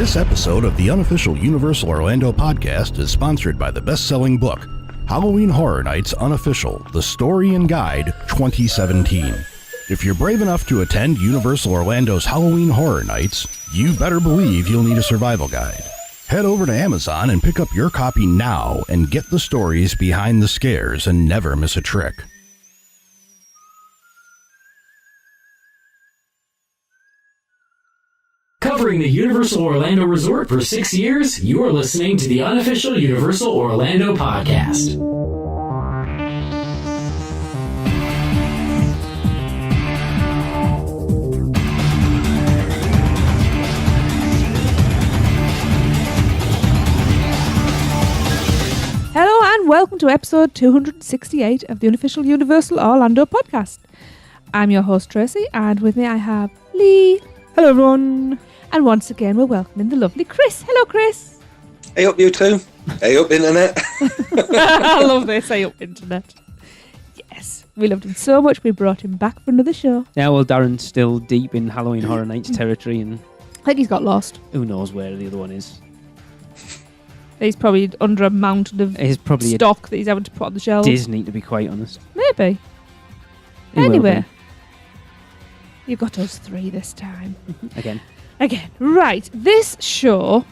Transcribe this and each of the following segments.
This episode of the Unofficial Universal Orlando podcast is sponsored by the best-selling book, Halloween Horror Nights Unofficial, The Story and Guide 2017. If you're brave enough to attend Universal Orlando's Halloween Horror Nights, you better believe you'll need a survival guide. Head over to Amazon and pick up your copy now and get the stories behind the scares and never miss a trick. Covering the Universal Orlando Resort for 6 years, you are listening to the Unofficial Universal Orlando podcast. Hello and welcome to episode 268 of the Unofficial Universal Orlando podcast. I'm your host Tracy, and with me I have Lee. Hello everyone. And once again we're welcoming the lovely Chris. Hello Chris. Hey up you two. Hey up internet. I love this, hey up internet. Yes, we loved him so much we brought him back for another show. Yeah, well Darren's still deep in Halloween Horror Nights territory and I think he's got lost. who knows where the other one is. He's probably under a mountain of He's probably stock that he's having to put on the shelves. Disney, to be quite honest. Maybe. He will Anyway. You got us three this time. be. Again. Right, this show,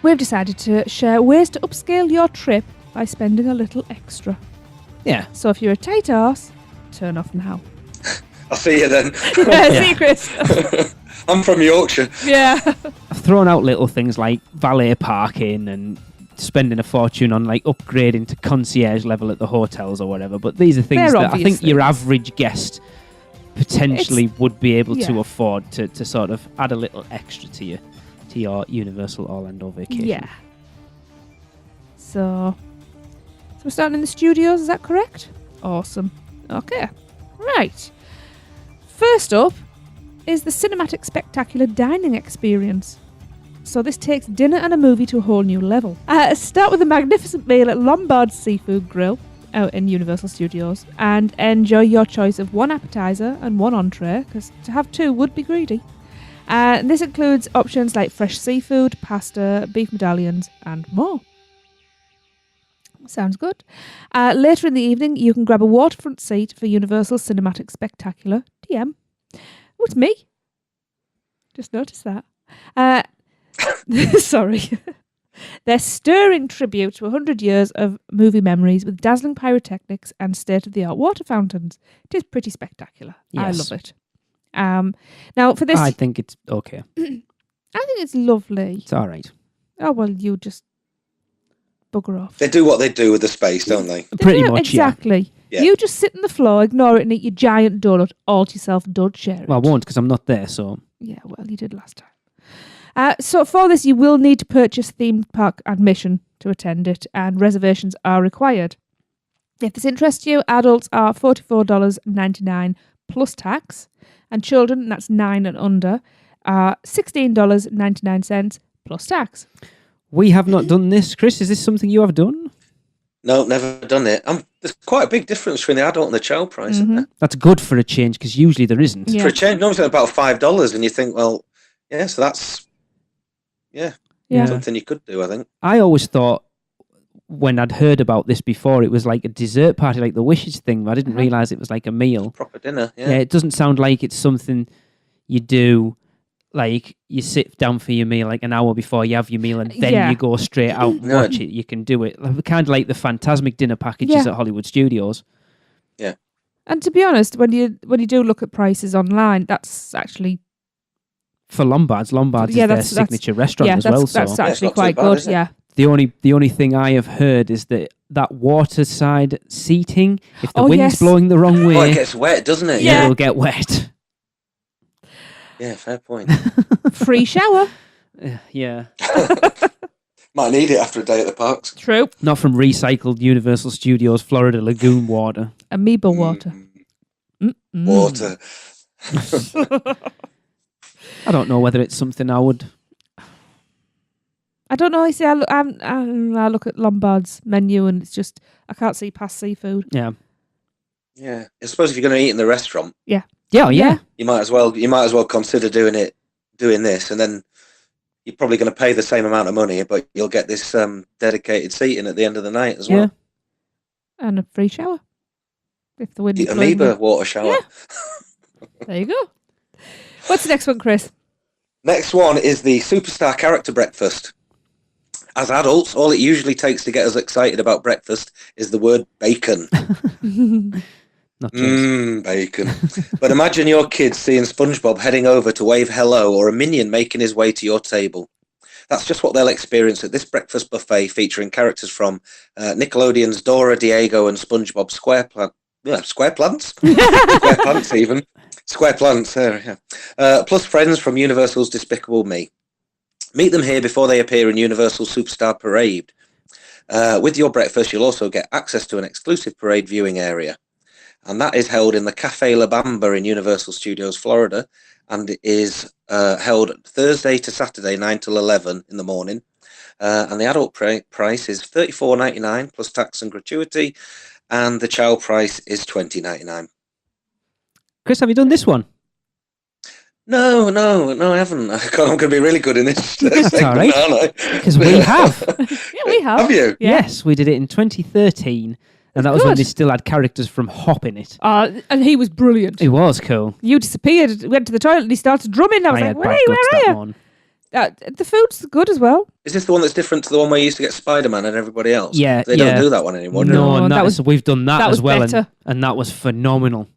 we've decided to share ways to upscale your trip by spending a little extra. Yeah. So if you're a tight arse, turn off now. I'll see you then. See you, Chris. I'm from Yorkshire. Yeah. I've thrown out little things like valet parking and spending a fortune on like upgrading to concierge level at the hotels or whatever, but these are things They're that I think obvious your average guest potentially would be able to yeah. afford to sort of add a little extra to your Universal Orlando vacation. Yeah. So we're starting in the studios, is that correct? Awesome. Okay. Right. First up is the cinematic spectacular dining experience. So this takes dinner and a movie to a whole new level. Start with a magnificent meal at Lombard's Seafood Grill out in Universal Studios and enjoy your choice of one appetizer and one entree, because to have two would be greedy. This includes options like fresh seafood, pasta, beef medallions and more. Sounds good. Later in the evening you can grab a waterfront seat for Universal Cinematic Spectacular TM. Oh, it's me. Just noticed that. Sorry. They're stirring tribute to 100 years of movie memories with dazzling pyrotechnics and state-of-the-art water fountains. It is pretty spectacular. Yes. I love it. Now, for this... I think it's okay. I think it's lovely. It's all right. Oh, well, you just bugger off. They do what they do with the space, don't they? Pretty much, exactly. Yeah. You just sit on the floor, ignore it and eat your giant donut all to yourself. Don't share it. Well, I won't because I'm not there, so... Yeah, well, you did last time. So for this, you will need to purchase theme park admission to attend it, and reservations are required. If this interests you, adults are $44.99 plus tax, and children, that's 9 and under, are $16.99 plus tax. We have not done this. Chris, is this something you have done? No, never done it. There's quite a big difference between the adult and the child price, isn't there? That's good for a change because usually there isn't. Yeah. For a change, normally it's about $5, and you think, well, yeah, so that's Yeah. something you could do, I think. I always thought when I'd heard about this before, it was like a dessert party, like the Wishes thing, but I didn't realise it was like a meal. Proper dinner, Yeah, it doesn't sound like it's something you do, like you sit down for your meal like an hour before you have your meal and then you go straight out and No. watch it. You can do it. Kind of like the Phantasmic dinner packages at Hollywood Studios. Yeah. And to be honest, when you do look at prices online, that's actually... For Lombard's is their signature restaurant as well. That's So actually not too quite bad, good, is it? yeah. the only thing I have heard is that waterside seating, if the wind's blowing the wrong way, Oh, it gets wet, doesn't it? Yeah. it'll get wet. Yeah, fair point. Free shower. Yeah. Might need it after a day at the parks. True. Not from recycled Universal Studios Florida Lagoon water. Amoeba water. Water. I don't know whether it's something I would... I don't know. I see. I look at Lombard's menu and it's just I can't see past seafood. Yeah. Yeah. I suppose if you're going to eat in the restaurant, Yeah. Yeah. you might as well consider doing it doing this, and then you're probably going to pay the same amount of money, but you'll get this dedicated seating at the end of the night as well. And a free shower. If the wind The amoeba water shower. Yeah. There you go. What's the next one, Chris? Next one is the Superstar Character Breakfast. As adults, all it usually takes to get us excited about breakfast is the word bacon. Bacon. But imagine your kids seeing SpongeBob heading over to wave hello, or a minion making his way to your table. That's just what they'll experience at this breakfast buffet featuring characters from Nickelodeon's Dora, Diego and SpongeBob SquarePants? SquarePants even. SquarePants, yeah. Plus friends from Universal's Despicable Me. Meet them here before they appear in Universal Superstar Parade. With your breakfast, you'll also get access to an exclusive parade viewing area. And that is held in the Cafe La Bamba in Universal Studios, Florida. And it is held Thursday to Saturday, 9 till 11 in the morning. And the adult price is $34.99 plus tax and gratuity. And the child price is $20.99. Chris, have you done this one? No, I haven't. I'm going to be really good in this segment, all right. aren't I? Because we have. Yeah, we have. Have you? Yeah. Yes, we did it in 2013. And that was when they still had characters from Hop in it. And he was brilliant. It was cool. You disappeared, went to the toilet, and he started drumming. I was like, had where bad guts are that you? one. The food's good as well. Is this the one that's different to the one where you used to get Spider-Man and everybody else? Yeah, They don't do that one anymore, do they? No, that was- we've done that that as was well. better. And that was phenomenal.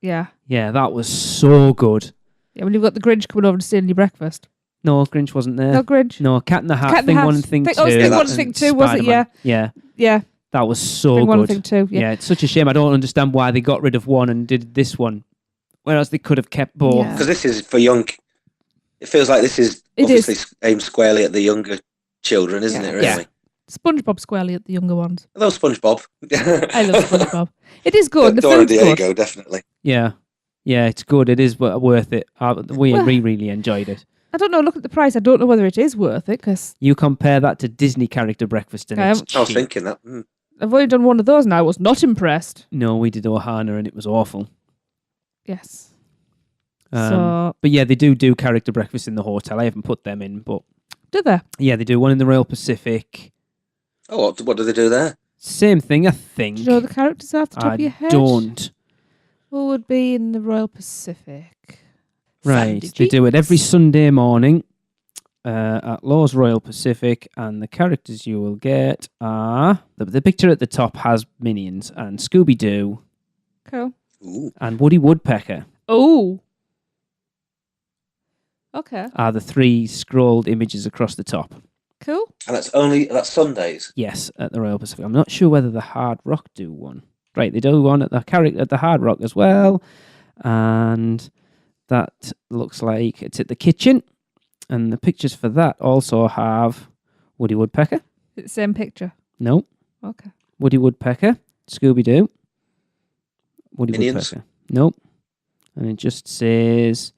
Yeah. Yeah, that was so good. Yeah, when you've got the Grinch coming over and stealing your breakfast. No, Grinch wasn't there. No Grinch. No, Cat in the Hat, Cat in the Thing Hat. 1 and Thing 2. Oh, it's Thing 1 and Thing 2, was it? Yeah. Yeah. Yeah. That was so Thing 1 and good. Thing 2, yeah. It's such a shame. I don't understand why they got rid of one and did this one. Whereas they could have kept both. Yeah. Because this is for young... It feels like this is It obviously aimed squarely at the younger children, isn't Yeah. it, really? Yeah. SpongeBob squarely at the younger ones. Hello, SpongeBob. I love SpongeBob. It is good. The Dora food's Diego, good. definitely. Yeah. Yeah, it's good. It is worth it. We Well- really enjoyed it. I don't know. Look at the price. I don't know whether it is worth it because You compare that to Disney character breakfast and I it's haven't- I was cheap. thinking that. I've only done one of those and I was not impressed. No, we did Ohana and it was awful. Yes. But yeah, they do character breakfast in the hotel. I haven't put them in, but Do they? yeah, they do one in the Royal Pacific. Oh, what do they do there? Same thing, I think. Do you know the characters off the top of your head? don't. Who would be in the Royal Pacific? Right, Sandy they do it every Cheeks. Sunday morning at Law's Royal Pacific, and the characters you will get are the picture at the top has Minions and Scooby Doo Cool. Ooh. and Woody Woodpecker Oh. Okay. are the three scrolled images across the top. Cool. And that's Sundays. Yes, at the Royal Pacific. I'm not sure whether the Hard Rock do one. Right, they do one at the Hard Rock as well, and that looks like it's at the kitchen. And the pictures for that also have Woody Woodpecker. It's the same picture. No, Okay. Woody Woodpecker, Scooby Doo, Woody Minions. Woodpecker. Nope, and it just says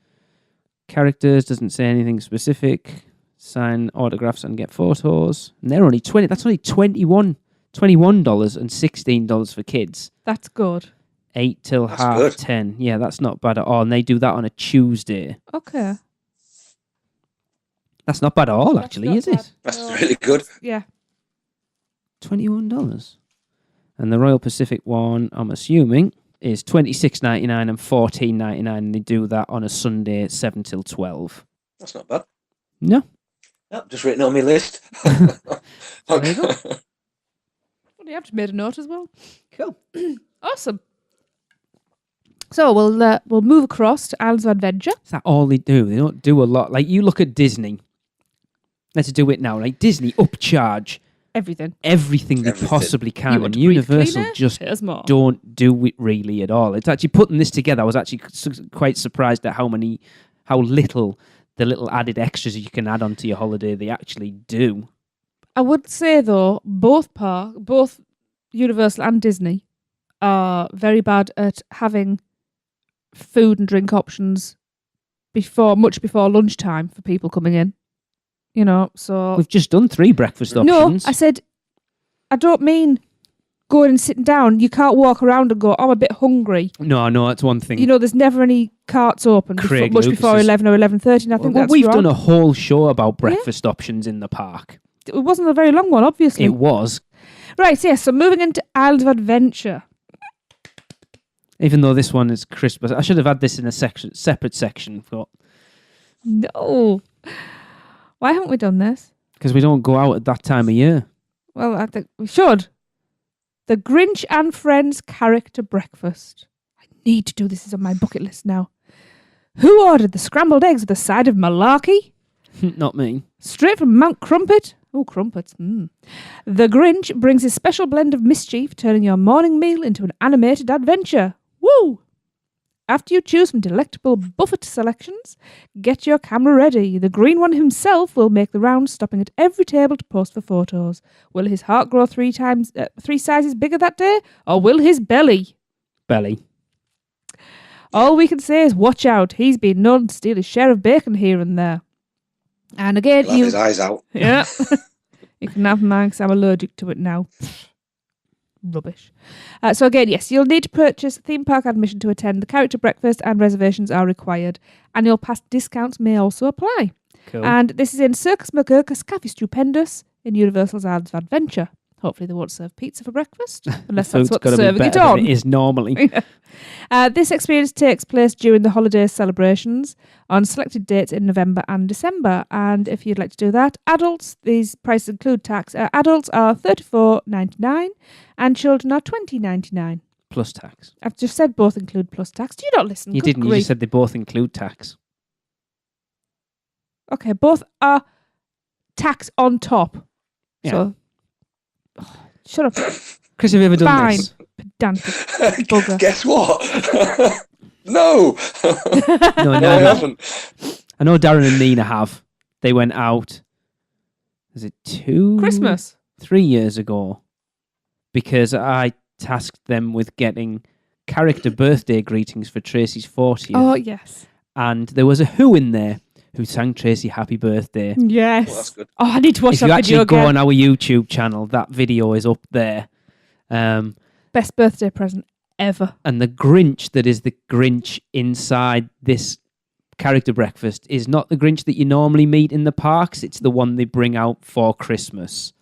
characters. Doesn't say anything specific. Sign autographs and get photos. And they're only 20. That's only $21 and $16 for kids. That's good. 8 till That's half good. 10. Yeah, that's not bad at all. And they do that on a Tuesday. Okay. That's not bad at all, actually, is it? That's really good. Yeah. $21. And the Royal Pacific one, I'm assuming, is $26.99 and $14.99. And they do that on a Sunday, 7 till 12. That's not bad. No. Yep, just written on my list. There you go. Well, you have to made a note as well. Cool. Awesome. So we'll move across to Islands of Adventure. Is that all they do? They don't do a lot. Like, you look at Disney. Let's do it now. Like, Disney upcharge Everything. everything they Everything. possibly You can. want And to breathe Universal cleaner? just Here's more. don't do it really at all. It's actually putting this together. I was actually quite surprised at how little the little added extras you can add onto your holiday they actually do. I would say though, both Universal and Disney are very bad at having food and drink options much before lunchtime for people coming in. You know, so We've just done 3 breakfast no, options. I said I don't mean going and sitting down, you can't walk around and go, I'm a bit hungry. No, that's one thing. You know, there's never any carts open Craig much before Lucas's- 11 or 11:30, and I think that's we've wrong. done a whole show about breakfast options in the park. It wasn't a very long one, obviously. It was, Right, yes, so moving into Island of Adventure. even though this one is Christmas. I should have had this in a separate section, but No. Why haven't we done this? because we don't go out at that time of year. Well, I think we should. The Grinch and Friends character breakfast. I need to do this. It's on my bucket list now. Who ordered the scrambled eggs with a side of malarkey? Not me. Straight from Mount Crumpet. Oh, crumpets. The Grinch brings his special blend of mischief, turning your morning meal into an animated adventure. Woo! After you choose from delectable buffet selections, get your camera ready. The green one himself will make the rounds, stopping at every table to pose for photos. Will his heart grow three sizes bigger that day, or will his belly? Belly. All we can say is watch out. He's been known to steal his share of bacon here and there. And again, He'll have his eyes out. Yeah. You can have mine because I'm allergic to it now. Rubbish. So again, yes, you'll need to purchase theme park admission to attend the character breakfast, and reservations are required. Annual pass discounts may also apply. Cool. And this is in Circus McGurk's Cafe Stupendous in Universal's Islands of Adventure. Hopefully they won't serve pizza for breakfast, unless that's Food's what gotta they're be serving it better on. than it is normally. This experience takes place during the holiday celebrations on selected dates in November and December. And if you'd like to do that, adults, these prices include tax. Adults are $34.99 and children are $20.99. Plus tax. I've just said both include plus tax. Do you not listen? You Good didn't. You grief. just said they both include tax. Okay, both are tax on top. Yeah. So, shut up, Chris, have you ever done Fine. this? pedantic bugger. Guess what? No. No, No, I haven't. I know Darren and Nina have. They went out. Was it Christmas. 3 years ago? Because I tasked them with getting character birthday greetings for Tracy's 40th. Oh, yes. And there was a Who in there who sang Tracy happy birthday. Yes. Well, that's good. Oh, I need to watch If that you video actually go again. on our YouTube channel, that video is up there. Best birthday present ever. And the Grinch that is the Grinch inside this character breakfast is not the Grinch that you normally meet in the parks. It's the one they bring out for Christmas.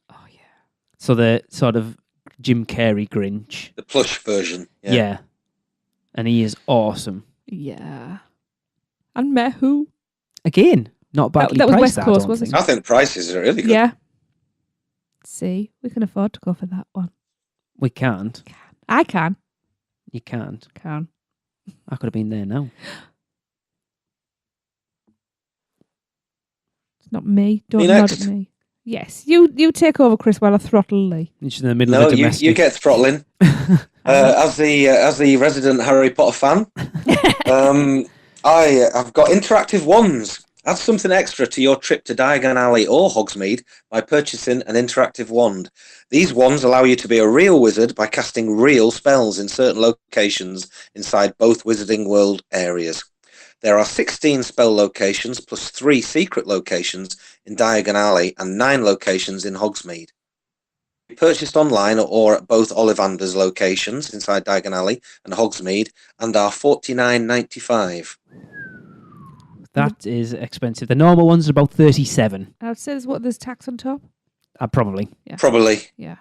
Oh, yeah. So the sort of Jim Carrey Grinch. The plush version. Yeah. And he is awesome. Yeah. And Met Who? Again, not badly that was priced. West Coast, I don't wasn't think. I think the prices are really good. Yeah. See, we can afford to go for that one. We can't. I can. You can't. Can. I could have been there now. It's not me. Don't Me nod next. at me. Yes, you take over, Chris, while I throttle Lee. You're just in the middle No, of a you domestic. get throttling. As the resident Harry Potter fan, I've got interactive wands. Add something extra to your trip to Diagon Alley or Hogsmeade by purchasing an interactive wand. These wands allow you to be a real wizard by casting real spells in certain locations inside both Wizarding World areas. There are 16 spell locations plus 3 secret locations in Diagon Alley and 9 locations in Hogsmeade. Purchased online or at both Ollivander's locations inside Diagon Alley and Hogsmeade and are $49.95. That is expensive. The normal ones are about 37. I would say there's tax on top. Probably. Yeah. Probably. Yeah.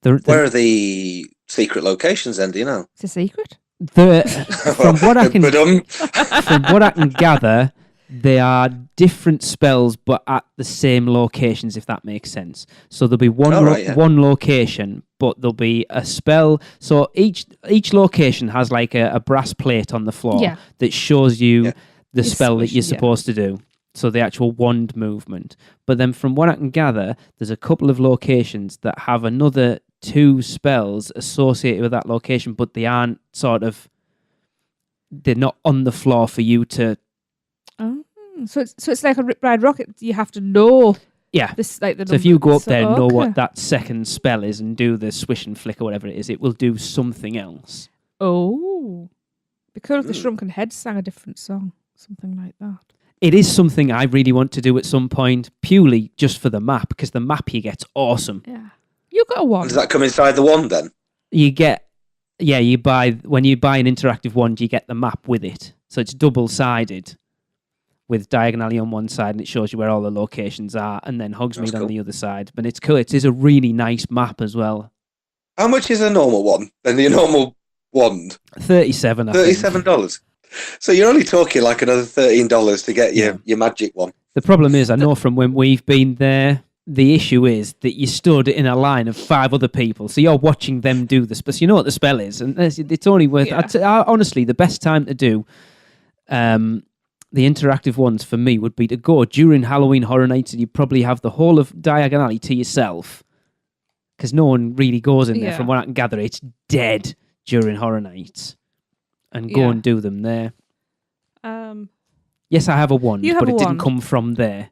Where are the secret locations then, do you know? It's a secret. From what I can Ba-dum. from what I can gather, they are different spells, but at the same locations, if that makes sense. So there'll be one location, but there'll be a spell. So each location has like a brass plate on the floor that shows you the spell that you're supposed to do. So the actual wand movement. But then from what I can gather, there's a couple of locations that have another 2 spells associated with that location, but they aren't they're not on the floor for you to. Oh, so it's like a Rip Ride Rocket. You have to know. Yeah. This like the. So if you go up there and know okay. what that second spell is and do the swish and flick or whatever it is, it will do something else. Oh, because the Shrunken Head sang a different song, something like that. It is something I really want to do at some point, purely just for the map, because the map here gets awesome. Yeah. You got a And wand. does that come inside the wand then? You get, when you buy an interactive wand, you get the map with it. So it's double-sided with diagonally on one side, and it shows you where all the locations are, and then Hogsmeade That's on cool. the other side. But it's cool. It is a really nice map as well. How much is a normal one? Then the normal wand? $37, I think. $37. So you're only talking like another $13 to get your magic one. The problem is, I know from when we've been there, the issue is that you stood in a line of 5 other people, so you're watching them do the spell. So you know what the spell is, and it's only worth. Honestly, the best time to do the interactive ones for me would be to go during Halloween Horror Nights, and you probably have the whole of Diagon Alley to yourself, because no one really goes in there. From what I can gather, it's dead during Horror Nights, and go and do them there. Yes, I have a wand, but it didn't come from there.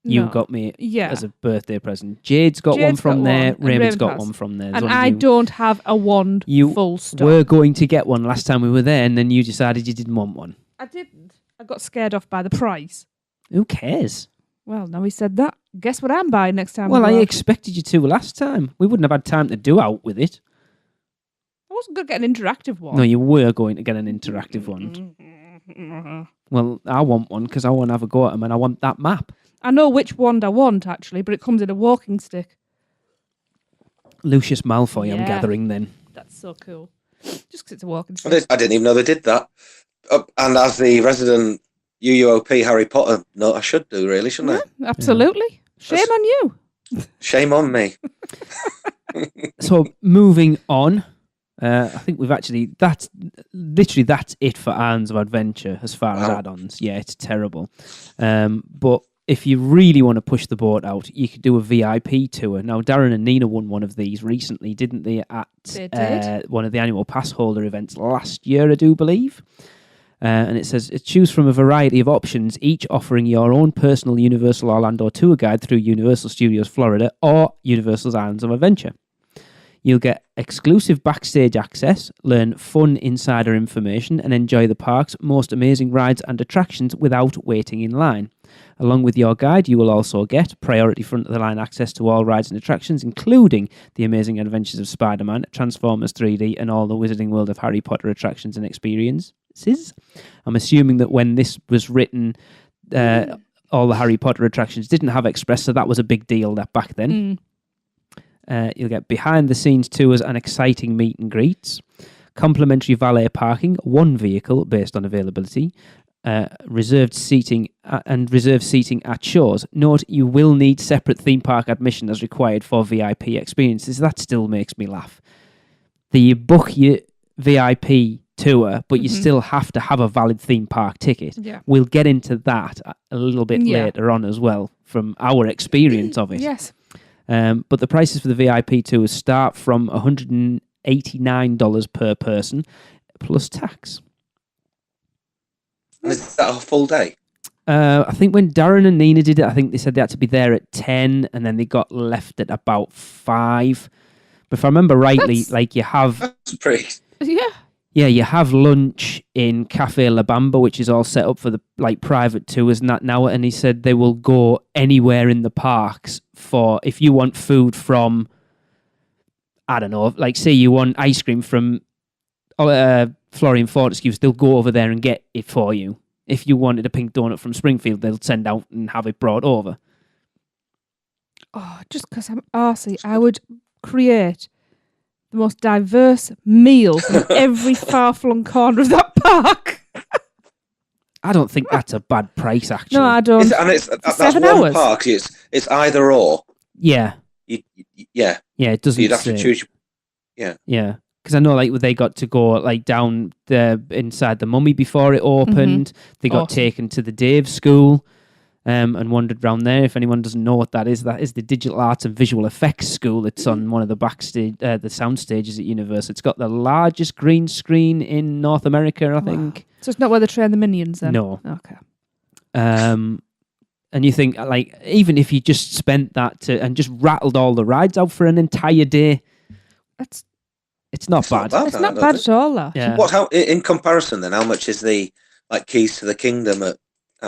You got me as a birthday present. Jade's got one from there. Raymond's got one from there. And I don't have a wand full stop. You were going to get one last time we were there, and then you decided you didn't want one. I didn't. I got scared off by the price. Who cares? Well, now he said that. Guess what I'm buying next time? Well, I expected you to last time. We wouldn't have had time to do out with it. I wasn't going to get an interactive one. No, you were going to get an interactive one. Well, I want one because I want to have a go at them, and I want that map. I know which wand I want, actually, but it comes in a walking stick. Lucius Malfoy, I'm gathering then. That's so cool. Just because it's a walking stick. I didn't even know they did that. And as the resident UUOP Harry Potter, no, I should do, really, shouldn't I? Absolutely. Shame on you. Shame on me. So, moving on. I think we've actually... That's it for Islands of Adventure as far as add-ons. Yeah, it's terrible. But if you really want to push the boat out, you could do a VIP tour. Now, Darren and Nina won one of these recently, didn't they? They did. One of the annual pass holder events last year, I do believe. And it says, choose from a variety of options, each offering your own personal Universal Orlando tour guide through Universal Studios Florida or Universal's Islands of Adventure. You'll get exclusive backstage access, learn fun insider information, and enjoy the park's most amazing rides and attractions without waiting in line. Along with your guide, you will also get priority front-of-the-line access to all rides and attractions, including the amazing adventures of Spider-Man, Transformers 3D, and all the Wizarding World of Harry Potter attractions and experiences. I'm assuming that when this was written, all the Harry Potter attractions didn't have Express, so that was a big deal back then. You'll get behind-the-scenes tours and exciting meet and greets, complimentary valet parking, one vehicle based on availability, reserved seating at shows. Note, you will need separate theme park admission as required for VIP experiences. That still makes me laugh. You book your VIP tour, but you still have to have a valid theme park ticket. Yeah. We'll get into that a little bit later on as well from our experience of it. Yes. But the prices for the VIP tours start from $189 per person, plus tax. And is that a full day? I think when Darren and Nina did it, I think they said they had to be there at 10, and then they got left at about 5. But if I remember rightly, you have... That's pretty... Yeah. Yeah, you have lunch in Cafe La Bamba, which is all set up for the private tours and that now. And he said they will go anywhere in the parks for if you want food from, I don't know, say you want ice cream from Florian Fortescue's, they'll go over there and get it for you. If you wanted a pink donut from Springfield, they'll send out and have it brought over. Oh, just because I'm arsey, I would create the most diverse meal from every far-flung corner of that park. I don't think that's a bad price, actually. No, I don't. That's 7 one hours. park. It's either or. Yeah. Yeah. Yeah, it doesn't. You'd have to choose. Yeah. Yeah. Because I know, they got to go down inside the Mummy before it opened. They got taken to the Dave School. And wandered around there. If anyone doesn't know what that is the Digital Arts and Visual Effects School. It's on one of the backstage, the sound stages at Universal. It's got the largest green screen in North America, I think. So it's not where they train the minions then? No. Okay. And you think, even if you just spent that and just rattled all the rides out for an entire day, it's not bad. It's not bad at all, though. Yeah. How in comparison then? How much is the Keys to the Kingdom at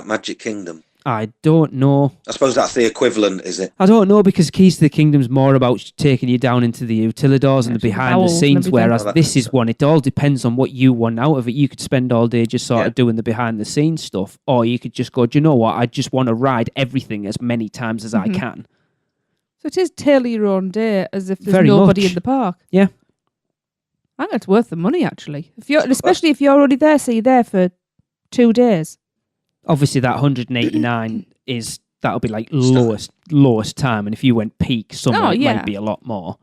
Magic Kingdom? I don't know. I suppose that's the equivalent, is it? I don't know, because Keys to the Kingdom's more about taking you down into the Utilidors and the behind the bowels and scenes, everything. whereas Oh, that this makes is one, it all depends on what you want out of it. You could spend all day just sort of doing the behind the scenes stuff, or you could just go, do you know what, I just want to ride everything as many times as I can. So it is tailor your own day, as if there's Very nobody much. in the park. Yeah. I think it's worth the money, actually. Especially if you're already there, so you're there for 2 days. Obviously, that 189 that'll be like lowest time, and if you went peak summer, it might be a lot more.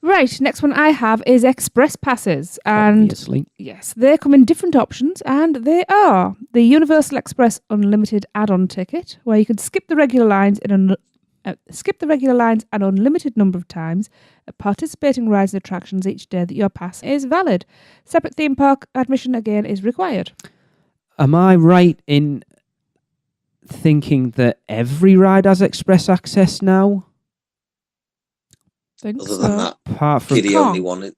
Right, next one I have is Express Passes. And Obviously. yes, they come in different options, and they are the Universal Express Unlimited add-on ticket, where you can skip the regular lines an unlimited number of times at participating rides and attractions each day that your pass is valid. Separate theme park admission again is required. Am I right in thinking that every ride has express access now? Think Other than that, Apart from kiddie only one.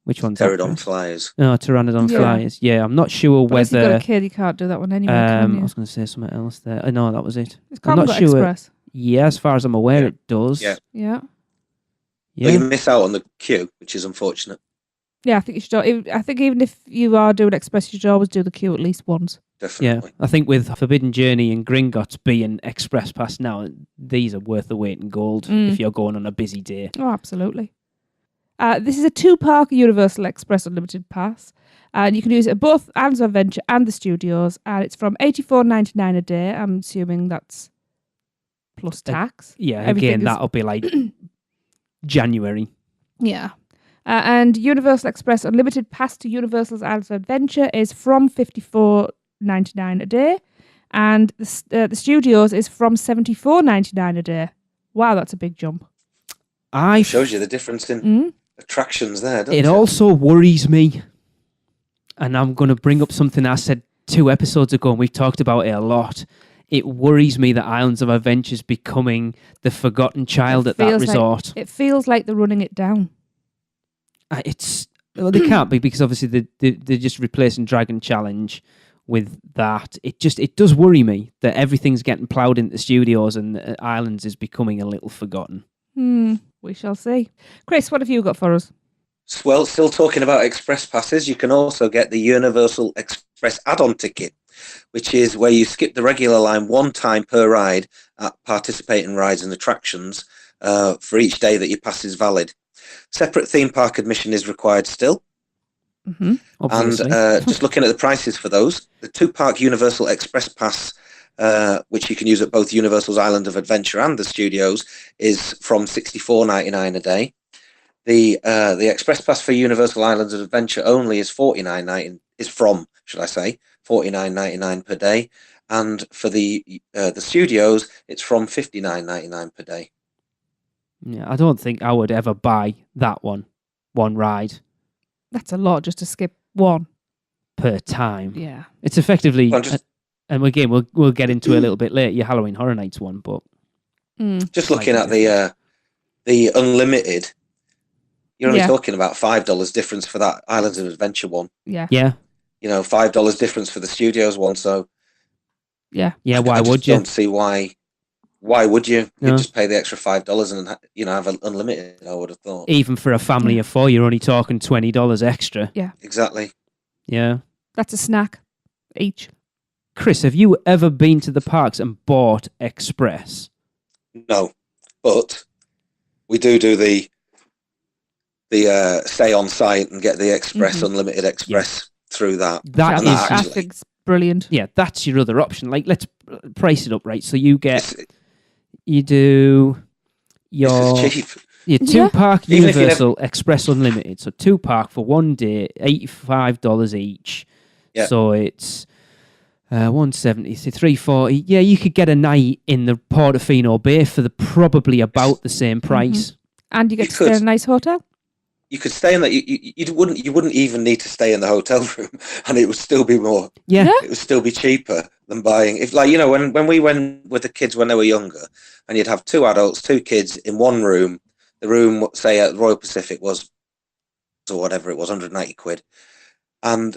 which one's Pterodon that? Flyers. No, Pteranodon Yeah. Flyers. Yeah, I'm not sure But if you've got whether. a kid, you can't do that one anyway, I can you? was going to say something else there. No, that was it. It's I'm not Congo sure. Express. Yeah, as far as I'm aware, Yeah. it does. Yeah. Yeah. But Yeah. you miss out on the queue, which is unfortunate. Yeah, I think you should. I think even if you are doing Express, you should always do the queue at least once. Yeah, Definitely. I think with Forbidden Journey and Gringotts being Express Pass now, these are worth the weight in gold if you're going on a busy day. Oh, absolutely. This is a 2-park Universal Express Unlimited Pass. And you can use it at both Islands of Adventure and the studios. And it's from $84.99 a day. I'm assuming that's plus tax. Yeah, Everything again, is- that'll be like January. Yeah. And Universal Express Unlimited Pass to Universal's Islands of Adventure is from $54.99 a day. And the studios is from $74.99 a day. Wow, that's a big jump. It shows you the difference in attractions there, doesn't it? It also worries me, and I'm going to bring up something I said 2 episodes ago, and we've talked about it a lot. It worries me that Islands of Adventure is becoming the forgotten child at that Feels like- resort. It feels like they're running it down. They can't be, because obviously they're just replacing Dragon Challenge with that. It does worry me that everything's getting ploughed into the studios and the Islands is becoming a little forgotten. We shall see. Chris, what have you got for us? Well, still talking about express passes, you can also get the Universal Express add-on ticket, which is where you skip the regular line 1 time per ride at participating rides and attractions for each day that your pass is valid. Separate theme park admission is required still. Obviously. And just looking at the prices for those, the 2-park Universal Express Pass, which you can use at both Universal's Island of Adventure and the studios, is from $64.99 a day. The Express Pass for Universal Islands of Adventure only is $49.99 per day, and for the studios, it's from $59.99 per day. Yeah, I don't think I would ever buy that one ride That's a lot just to skip one. per time. Yeah. It's effectively, Well, just- and again, we'll get into it a little bit later, your Halloween Horror Nights one, but Just looking at the unlimited, you're only Yeah. talking about $5 difference for that Islands of Adventure one. Yeah. yeah, $5 difference for the studios one. So Yeah. why I just would you? don't see why. Why would you? No. You'd just pay the extra $5 and have unlimited. I would have thought. Even for a family of 4, you're only talking $20 extra. Exactly. Yeah. That's a snack each. Chris, have you ever been to the parks and bought Express? No, but we do the stay on site and get the Express Unlimited Express through that. That And is, that I actually- think it's brilliant. yeah, that's your other option. Like, let's price it up, right? So you This do your is cheap. your Yeah. 2-park Even if you Universal Express Unlimited. So 2-park for 1 day, $85 each. Yeah. So it's 170, so 340. Yeah, you could get a night in the Portofino Bay for probably about the same price. And you get You to stay in could. a nice hotel. You could stay in that. You wouldn't even need to stay in the hotel room, and it would still be more. Yeah. Yeah. It would still be cheaper than buying. If when we went with the kids when they were younger, and you'd have 2 adults, 2 kids in one room. The room, say at Royal Pacific, was or whatever it was, 190 quid, and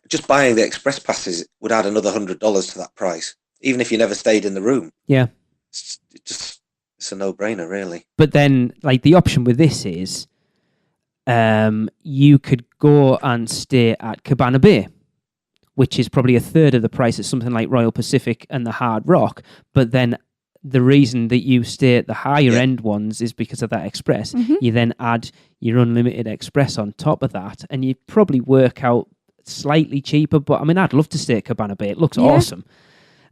just buying the express passes would add another $100 to that price, even if you never stayed in the room. Yeah. It's a no-brainer, really. But then, like, the option with this is you could go and stay at Cabana Bay, which is probably a third of the price of something like Royal Pacific and the Hard Rock. But then the reason that you stay at the higher end ones is because of that express. Mm-hmm. You then add your unlimited express on top of that, and you probably work out slightly cheaper. But I mean, I'd love to stay at Cabana Bay. It looks awesome.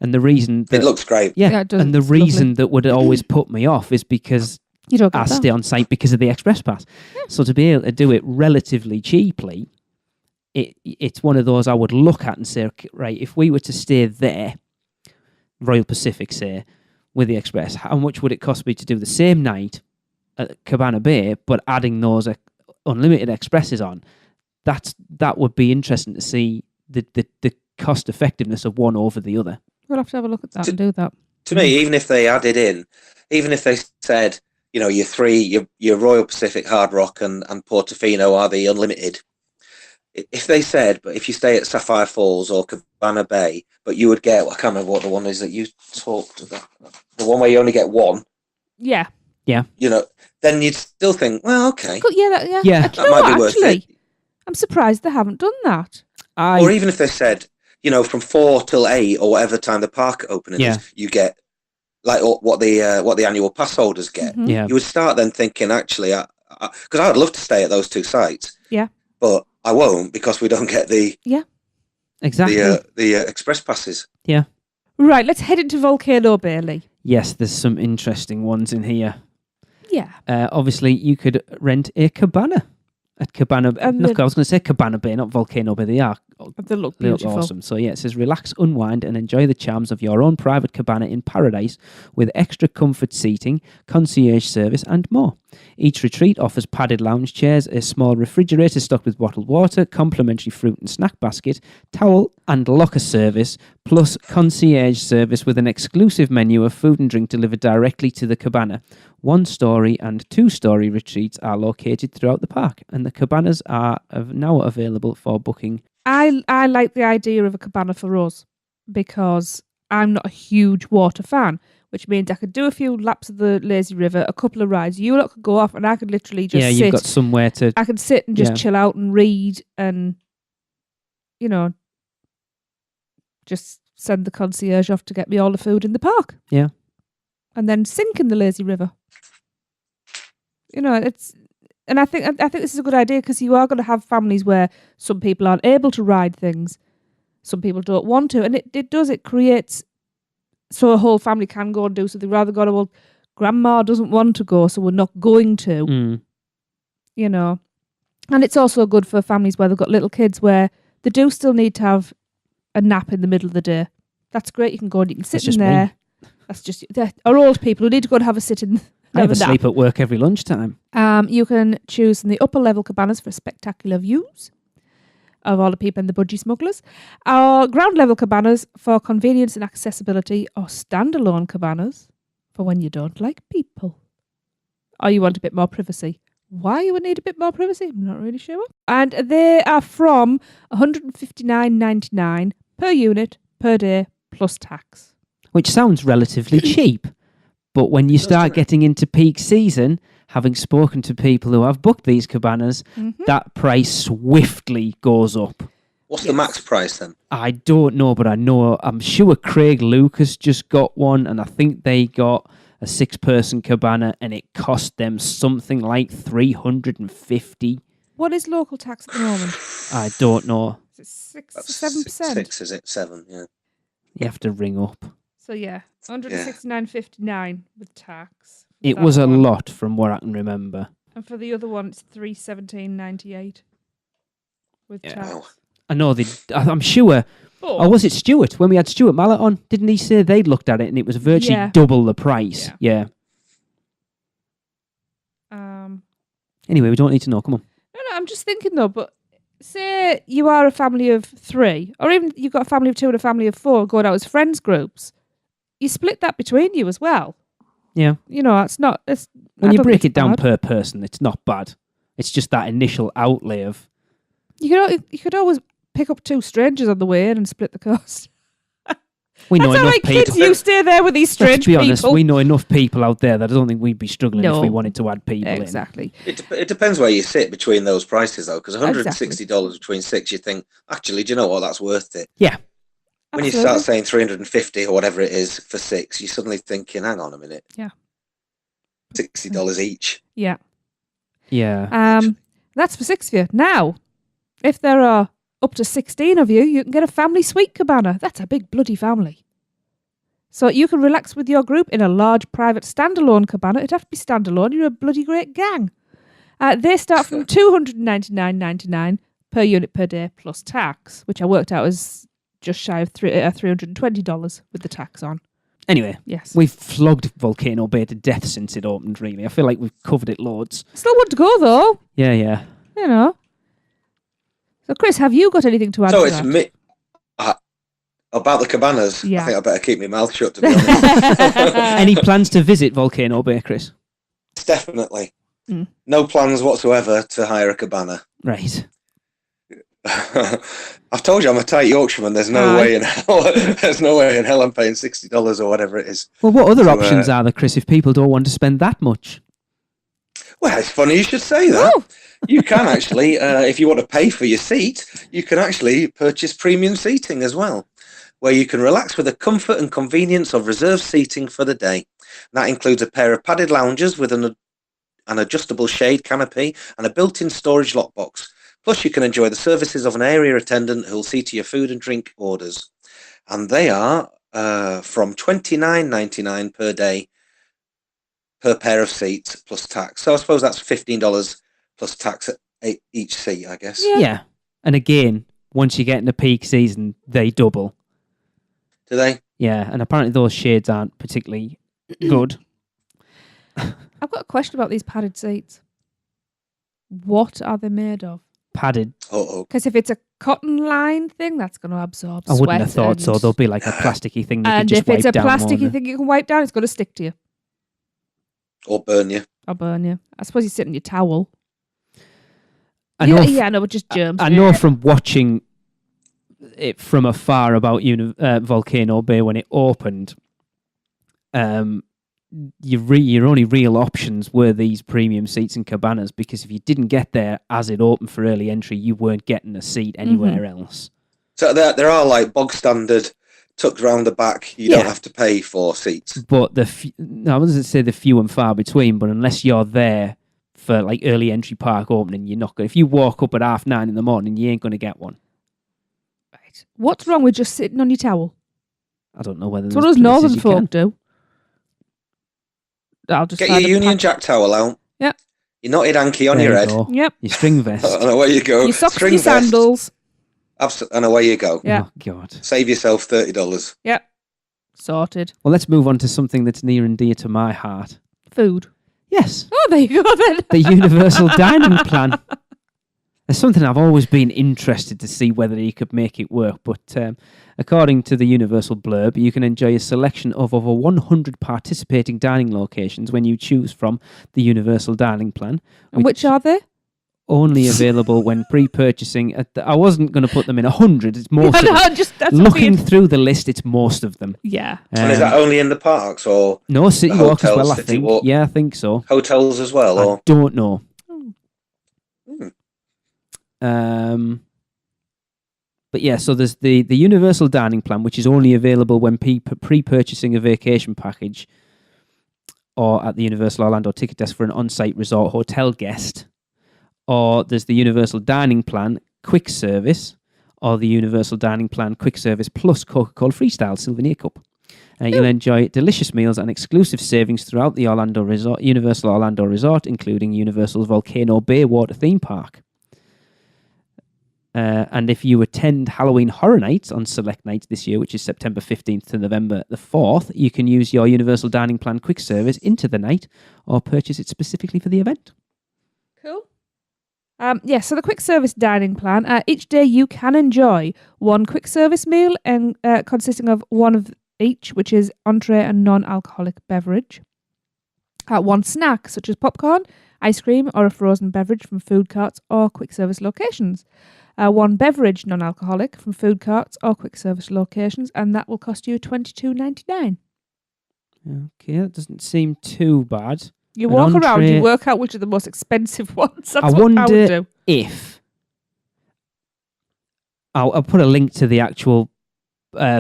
And the reason that, it looks great. Yeah, it does. And the It's reason lovely. that would always put me off is because You don't get I that. stay on site because of the express pass. So to be able to do it relatively cheaply, it's one of those I would look at and say, okay, right, if we were to stay there, Royal Pacific, say, with the express, how much would it cost me to do the same night at Cabana Bay, but adding those unlimited expresses on? That would be interesting to see the cost effectiveness of one over the other. We'll have to have a look at that and do that. To me, even if they added in, even if they said, your Royal Pacific, Hard Rock, and Portofino are the unlimited. If they said, but if you stay at Sapphire Falls or Cabana Bay, but you would get, I can't remember what the one is that you talked about, the one where you only get one. Yeah. Then you'd still think, well, okay. Good, yeah. Yeah. Do you know That might what, be worth actually? it. I'm surprised they haven't done that. Or even if they said, from 4 till 8 or whatever time the park opening is, you get like what the annual pass holders get. Mhm. Yeah. You would start then thinking, actually, because I would love to stay at those two sites. Yeah. But I won't because we don't get the Exactly. the express passes. Right, let's head into Volcano Bailey. Yes, there's some interesting ones in here. Yeah. Obviously, you could rent a cabana at Cabana. I was going to say Cabana Bay, not Volcano Bay. They look They look beautiful. awesome. So yeah, it says relax, unwind, and enjoy the charms of your own private cabana in paradise with extra comfort seating, concierge service, and more. Each retreat offers padded lounge chairs, a small refrigerator stocked with bottled water, complimentary fruit and snack basket, towel and locker service, plus concierge service with an exclusive menu of food and drink delivered directly to the cabana. 1-story and 2-story retreats are located throughout the park, and the cabanas are now available for booking. I like the idea of a cabana for us because I'm not a huge water fan, which means I could do a few laps of the lazy river, a couple of rides. You lot could go off and I could literally just sit. You've got somewhere to... I could sit and just chill out and read and, just send the concierge off to get me all the food in the park. Yeah. And then sink in the lazy river. And I think this is a good idea because you are going to have families where some people aren't able to ride things, some people don't want to, and it creates so a whole family can go and do something rather than well, grandma doesn't want to go, so we're not going to, And it's also good for families where they've got little kids where they do still need to have a nap in the middle of the day. That's great. You can go and you can sit in there. Me. That's just or old people who need to go and have a sit in. I have a sleep at work every lunchtime. You can choose from the upper level cabanas for spectacular views of all the people in the budgie smugglers, or ground level cabanas for convenience and accessibility, or standalone cabanas for when you don't like people, or you want a bit more privacy. Why you would need a bit more privacy, I'm not really sure. And they are from $159.99 per unit per day plus tax, which sounds relatively cheap. But when you start getting into peak season, having spoken to people who have booked these cabanas, that price swiftly goes up. What's the max price then? I don't know, but I'm sure Craig Lucas just got one, and I think they got a 6-person cabana, and it cost them something like $350. What is local tax at the moment? I don't know. Is it 7%? 6, is it? 7, yeah. You have to ring up. So yeah, $169.59 with tax. It was a lot from what I can remember. And for the other one, it's $317.98 with tax. Wow. I know I'm sure. Or was it Stuart? When we had Stuart Mallet on, didn't he say they'd looked at it and it was virtually double the price? Yeah. Anyway, we don't need to know. Come on. No, I'm just thinking though. But say you are a family of 3, or even you've got a family of 2 and a family of 4 going out as friends groups. You split that between you as well. Yeah. It's not. When you break it down per person, it's not bad. It's just that initial outlay of. You could always pick up 2 strangers on the way in and split the cost. We know That's how enough my kids, people. you stay there with these strange Let's be honest, people. we know enough people out there that I don't think we'd be struggling No. if we wanted to add people in. Exactly. It depends where you sit between those prices, though, because $160 Exactly. between 6, you think, actually, do you know what, that's worth it. Yeah. When you start saying 350 or whatever it is for 6, you're suddenly thinking, hang on a minute. Yeah. $60 each. Yeah. Yeah. That's for 6 of you. Now, if there are up to 16 of you, you can get a family suite cabana. That's a big bloody family. So you can relax with your group in a large private standalone cabana. It'd have to be standalone. You're a bloody great gang. They start from $299.99 per unit per day plus tax, which I worked out as just shy of $320 with the tax on. Anyway, Yes. we've flogged Volcano Bay to death since it opened, really. I feel like we've covered it loads. Still want to go, though. Yeah. You know. So, Chris, have you got anything to add So to it's that? about the cabanas. Yeah. I think I better keep my mouth shut, to be honest. Any plans to visit Volcano Bay, Chris? Definitely. Mm. No plans whatsoever to hire a cabana. Right. I've told you I'm a tight Yorkshireman. There's no way in hell. There's no way in hell I'm paying $60 or whatever it is. Well, what other options are there, Chris, if people don't want to spend that much? Well, it's funny you should say that. Oh. You can actually, if you want to pay for your seat, you can actually purchase premium seating as well, where you can relax with the comfort and convenience of reserved seating for the day. And that includes a pair of padded lounges with an adjustable shade canopy and a built-in storage lockbox. Plus, you can enjoy the services of an area attendant who will see to your food and drink orders. And they are from $29.99 per day per pair of seats plus tax. So I suppose that's $15 plus tax at each seat, I guess. Yeah. And again, once you get into peak season, they double. Do they? Yeah, and apparently those shades aren't particularly good. I've got a question about these padded seats. What are they made of? Padded. Because if it's a cotton line thing, that's going to absorb I sweat. wouldn't have thought so. They'll be like a plasticky thing that you And just if it's a wipe down, plasticky won't thing you can wipe down, it's going to stick to you. Or burn you. Or burn you. I suppose you sit in your towel. I know Yeah, I know, but just germs. I know from watching it from afar about Volcano Bay when it opened, your only real options were these premium seats and cabanas, because if you didn't get there as it opened for early entry, you weren't getting a seat anywhere else. So there are like bog standard tucked around the back. You don't have to pay for seats. But I wasn't say the few and far between, but unless you're there for like early entry park opening, you're not going. If you walk up at 9:30 in the morning, you ain't going to get one. Right. What's wrong with just sitting on your towel? I don't know whether That's what there's us northern places you folk can. do. I'll just Get your Union Jack towel out. Yep. Your knotted hanky on There your you head. go. Yep. Your string vest. And away you go. Your socks String and your vest. sandals. And away you go. Yeah. Oh God. Save yourself $30. Yep. Sorted. Well, let's move on to something that's near and dear to my heart. Food. Yes, Oh, there you go then. the Universal Dining Plan. It's something I've always been interested to see whether you could make it work, but according to the Universal blurb, you can enjoy a selection of over 100 participating dining locations when you choose from the Universal Dining Plan. And which are they? Only available when pre-purchasing. I wasn't going to put them in 100. It's most of them. That's Looking weird. through the list, it's most of them. Yeah. And is that only in the parks or No, City the Walk as hotels, well, I City think. Walk? Yeah, I think so. hotels as well? I Or don't know. Hmm. But yeah, so there's the Universal Dining Plan, which is only available when pre-purchasing a vacation package or at the Universal Orlando ticket desk for an on-site resort hotel guest. Or there's the Universal Dining Plan Quick Service, or the Universal Dining Plan Quick Service Plus Coca-Cola Freestyle Souvenir Cup. You'll enjoy delicious meals and exclusive savings throughout the Universal Orlando Resort, including Universal's Volcano Bay Water Theme Park. And if you attend Halloween Horror Nights on select nights this year, which is September 15th to November the 4th, you can use your Universal Dining Plan Quick Service into the night or purchase it specifically for the event. Cool. So the quick service dining plan. Each day you can enjoy one quick service meal and consisting of one of each, which is entree and non-alcoholic beverage. One snack, such as popcorn, ice cream, or a frozen beverage from food carts or quick service locations. one beverage non-alcoholic from food carts or quick service locations, and that will cost you $22.99. Okay, that doesn't seem too bad. You An walk around, entree- you work out which are the most expensive ones. That's I what I would wonder do. if I'll put a link to the actual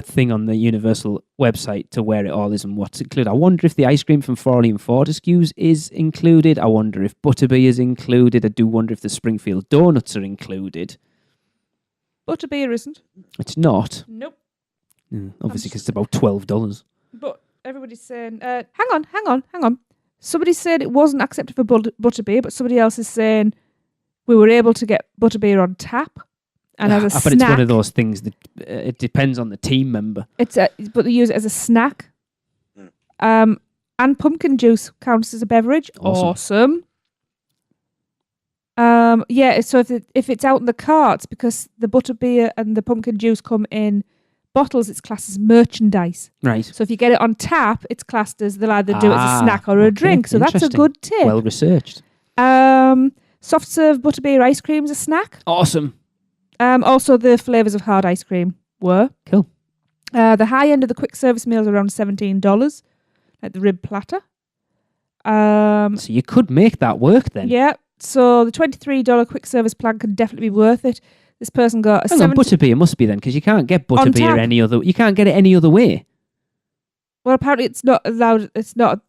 thing on the Universal website to where it all is and what's included. I wonder if the ice cream from Frawley and Fortescue's is included. I wonder if Butterbeer is included. I do wonder if the Springfield Donuts are included. Butterbeer isn't. It's not. Nope. Obviously, because it's about $12. But everybody's saying, hang on. Somebody said it wasn't accepted for butterbeer, but somebody else is saying we were able to get butterbeer on tap. And as a But snack, it's one of those things that it depends on the team member. But they use it as a snack. And pumpkin juice counts as a beverage. Awesome. Yeah, so if it's out in the carts, because the butterbeer and the pumpkin juice come in bottles, it's classed as merchandise. Right. So if you get it on tap, it's classed as they'll either do it as a snack or a drink. So that's a Interesting. good tip. Well researched. Soft serve butterbeer ice cream is a snack. Awesome. Also, the flavours of hard ice cream were. Cool. The high end of the quick service meals are around $17, like the rib platter. So you could make that work then. Yeah. So the $23 quick service plan could definitely be worth it. This person got a Hang on, butterbeer must be then, because you can't get On butterbeer tap. any other. You can't get it any other way. Well, apparently it's not allowed. It's not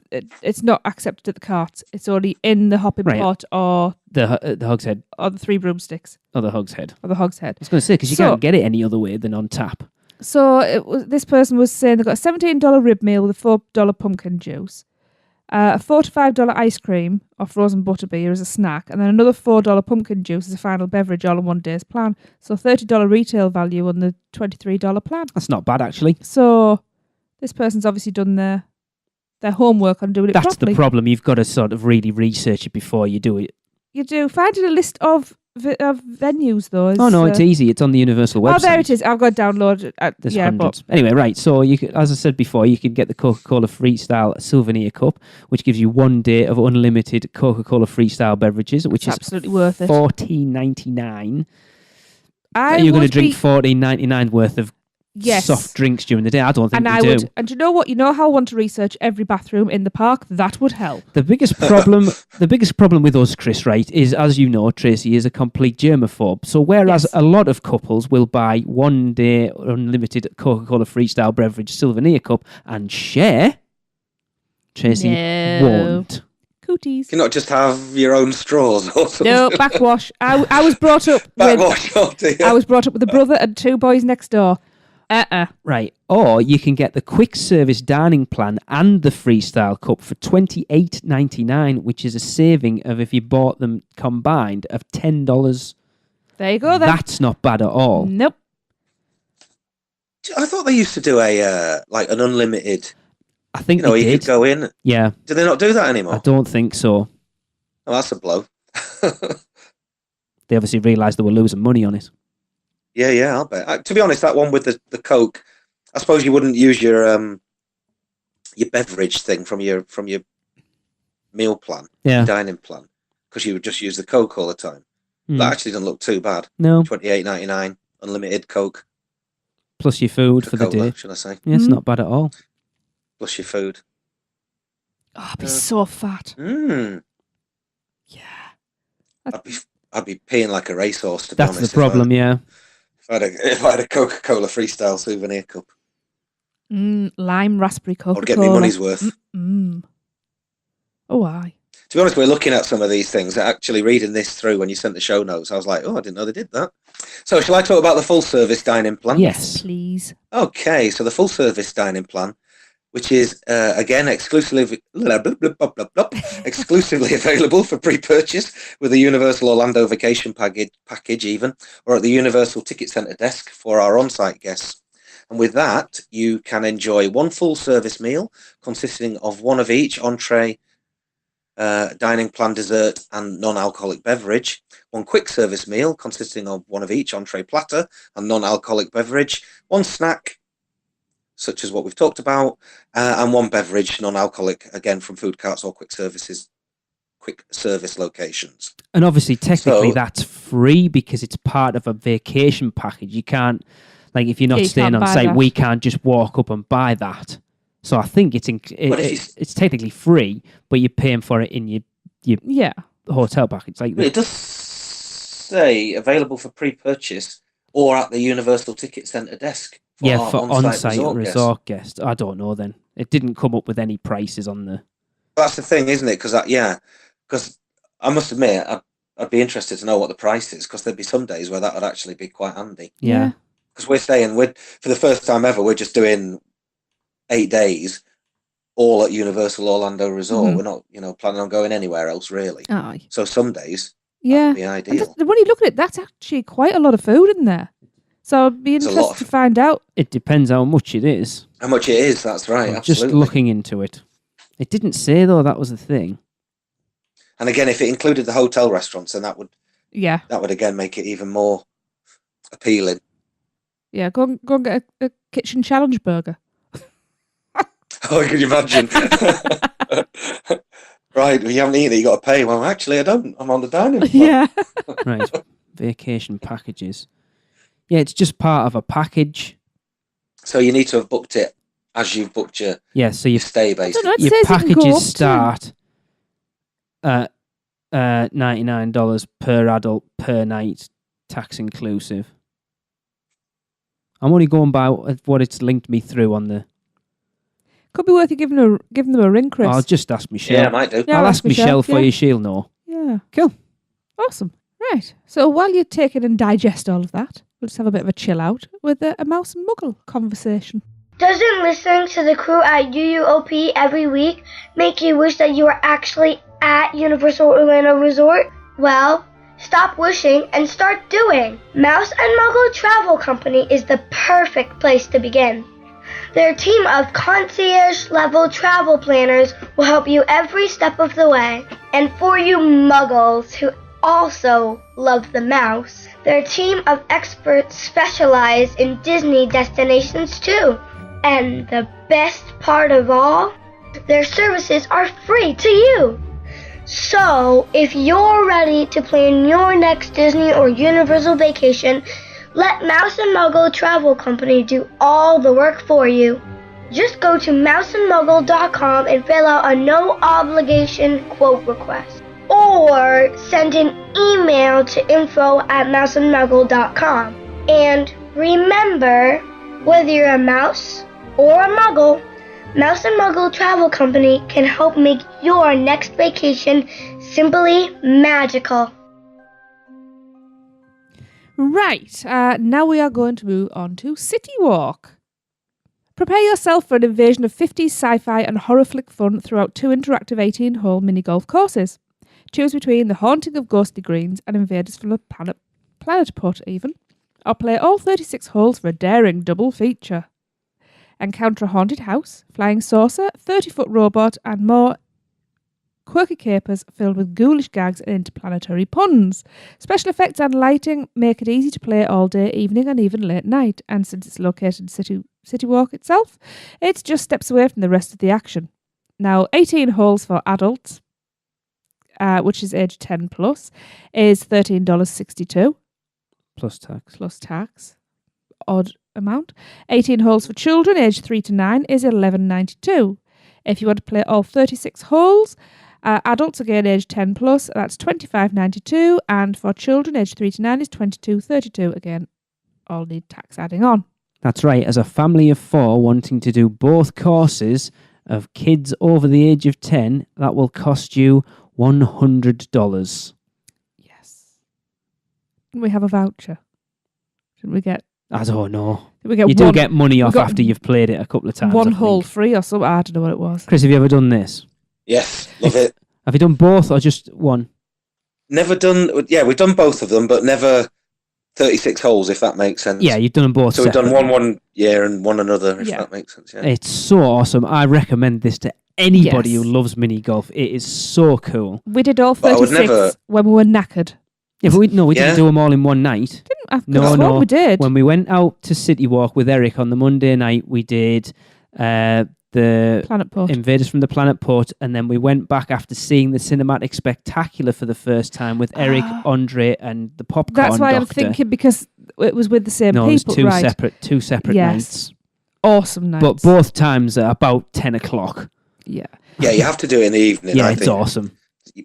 accepted at the carts. It's only in the hopping Right. pot or The hogshead the three broomsticks or the hogshead. or the hogshead. I was going to say, because you So- can't get it any other way than on tap. So this person was saying they got a $17 rib meal with a $4 pumpkin juice, a $4 to $5 ice cream or frozen butterbeer as a snack, and then another $4 pumpkin juice as a final beverage, all in one day's plan. So $30 retail value on the $23 plan. That's not bad, actually. So this person's obviously done their homework on doing it That's properly. the problem. You've got to sort of really research it before you do it. You do. Finding a list of venues, though. Is, Oh, no, it's easy. It's on the Universal website. Oh, there it is. I've got to download it. There's yeah, hundreds. Anyway, right. So, you could, as I said before, you can get the Coca-Cola Freestyle Souvenir Cup, which gives you 1 day of unlimited Coca-Cola Freestyle beverages, which is absolutely worth it. $14.99. I You're going to would drink be- $14.99 worth of Yes. soft drinks during the day. I don't think And you I do. would. And you know what? You know how I want to research every bathroom in the park? That would help. The biggest problem with us, Chris, right, is, as you know, Tracy is a complete germaphobe. So whereas Yes. a lot of couples will buy 1 day unlimited Coca-Cola Freestyle beverage souvenir cup and share, Tracy No. won't. Cooties. You cannot just have your own straws or something. No, backwash. I was brought up with. Backwash, oh dear. I was brought up with a brother and 2 boys next door. Right. Or you can get the quick service dining plan and the Freestyle cup for $28.99, which is a saving of, if you bought them combined, of $10. There you go then. That's not bad at all. Nope. I thought they used to do a like an unlimited. I think You know, they you did. could go in. Yeah. Do they not do that I anymore? don't think so. Oh, that's a blow. They obviously realised they were losing money on it. Yeah, I'll bet. To be honest, that one with the Coke, I suppose you wouldn't use your beverage thing from your meal plan, Yeah. dining plan, because you would just use the Coke all the time. Mm. That actually doesn't look too bad. No. $28.99 unlimited Coke Plus your food for the Coca-Cola, day. should I say? Yeah, it's Mm. not bad at all. Plus your food. Oh, I'd be so fat. Mm. Yeah. I'd be peeing like a racehorse. To be That's honest, the problem, yeah. If I had a Coca-Cola Freestyle souvenir cup, Lime raspberry Coca-Cola. I'd get me money's worth. Oh, aye. To be honest, we're looking at some of these things. Actually, reading this through when you sent the show notes, I was like, oh, I didn't know they did that. So, shall I talk about the full service dining plan? Yes. Please. Okay, so the full service dining plan, which is again exclusively available for pre-purchase with the Universal Orlando Vacation package even, or at the Universal Ticket Centre desk for our on-site guests. And with that, you can enjoy one full service meal consisting of one of each entree, dining plan, dessert, and non-alcoholic beverage. One quick service meal consisting of one of each entree, platter, and non-alcoholic beverage. One snack, such as what we've talked about, and one beverage, non-alcoholic, again from food carts or quick service locations. And obviously, technically, So- that's free because it's part of a vacation package. You can't, like, if you're not You staying can't on buy site, that. we can't just walk up and buy that. So I think it's technically free, but you're paying for it in your Yeah. hotel package. Like It does say available for pre-purchase or at the Universal Ticket Centre desk. for on-site resort guests. I don't know then. It didn't come up with any prices on the... That's the thing, isn't it? Because I must admit, I'd be interested to know what the price is, because there'd be some days where that would actually be quite handy. Yeah. Because for the first time ever, we're just doing 8 days, all at Universal Orlando Resort. Mhm. We're not, planning on going anywhere else, really. Aye. So some days, Yeah. that'd be ideal. And when you look at it, that's actually quite a lot of food in there. So I'd be It's a lot interested to find out. It depends how much it is. How much it is, that's right, I'm absolutely. just looking into it. It didn't say, though, that was the thing. And again, if it included the hotel restaurants, then that would again make it even more appealing. Yeah, go and get a kitchen challenge burger. Oh, can you imagine? Right, well, you haven't eaten it, you got to pay. Well, actually, I don't. I'm on the dining plan. Yeah. Right. Vacation packages. Yeah, it's just part of a package. So you need to have booked it as you've booked your So your stay, basically. It your says you can go up packages to- start at $99 per adult per night, tax inclusive. I'm only going by what it's linked me through on the... Could be worth you giving them a ring, Chris. I'll just ask Michelle. Yeah, I might do. Yeah, I'll ask Michelle for yeah. you. She'll know. Yeah. Cool. Awesome. Right. So while you take it and digest all of that, we'll just have a bit of a chill out with a Mouse and Muggle conversation. Doesn't listening to the crew at UUOP every week make you wish that you were actually at Universal Orlando Resort? Well, stop wishing and start doing. Mouse and Muggle Travel Company is the perfect place to begin. Their team of concierge-level travel planners will help you every step of the way. And for you Muggles who also love the mouse, their team of experts specialize in Disney destinations too. And the best part of all, their services are free to you. So, if you're ready to plan your next Disney or Universal vacation, let Mouse and Muggle Travel Company do all the work for you. Just go to mouseandmuggle.com and fill out a no-obligation quote request. Or send an email to info@mouseandmuggle.com. And remember, whether you're a mouse or a muggle, Mouse and Muggle Travel Company can help make your next vacation simply magical. Right. Now we are going to move on to City Walk. Prepare yourself for an invasion of 50s sci-fi and horror flick fun throughout 2 interactive 18-hole mini-golf courses. Choose between The Haunting of Ghostly Greens and Invaders from the Planet Put, even. Or play all 36 holes for a daring double feature. Encounter a haunted house, flying saucer, 30-foot robot, and more quirky capers filled with ghoulish gags and interplanetary puns. Special effects and lighting make it easy to play all day, evening, and even late night. And since it's located in City Walk itself, it's just steps away from the rest of the action. Now, 18 holes for adults, which is age 10 plus, is $13.62. Plus tax. Plus tax. Odd amount. 18 holes for children, aged 3 to 9, is $11.92. If you want to play all 36 holes, adults again aged 10 plus, that's $25.92, and for children aged 3 to 9 is $22.32. Again, all need tax adding on. That's right. As a family of 4 wanting to do both courses of kids over the age of 10, that will cost you $100. Yes. Didn't we have a voucher? Didn't we get? I don't know. Did we get You do get money off got after you've played it a couple of times. one I hole think. free or something? I don't know what it was. Chris, have you ever done this? Yes, love it. Have you done both or just one? Never done. Yeah, we've done both of them, but never 36 holes, if that makes sense. Yeah, you've done them both. So we've done separately. one year and one another, if Yeah. that makes sense. Yeah. It's so awesome. I recommend this to anybody Yes. who loves mini golf. It is so cool. We did all But I would 36 never- when we were knackered. Yeah, but we Yeah. didn't do them all in one night. No. We did. When we went out to City Walk with Eric on the Monday night, we did the the Planet Port. Invaders from the Planet Port, and then we went back after seeing the Cinematic Spectacular for the first time with Eric, Andre, and the Popcorn That's why I'm Doctor. thinking, because it was with the same No, people, it was right? two separate Yes. nights. Awesome nights. But both times at about 10 o'clock. Yeah. Yeah, you have to do it in the evening, Yeah, I it's think. awesome.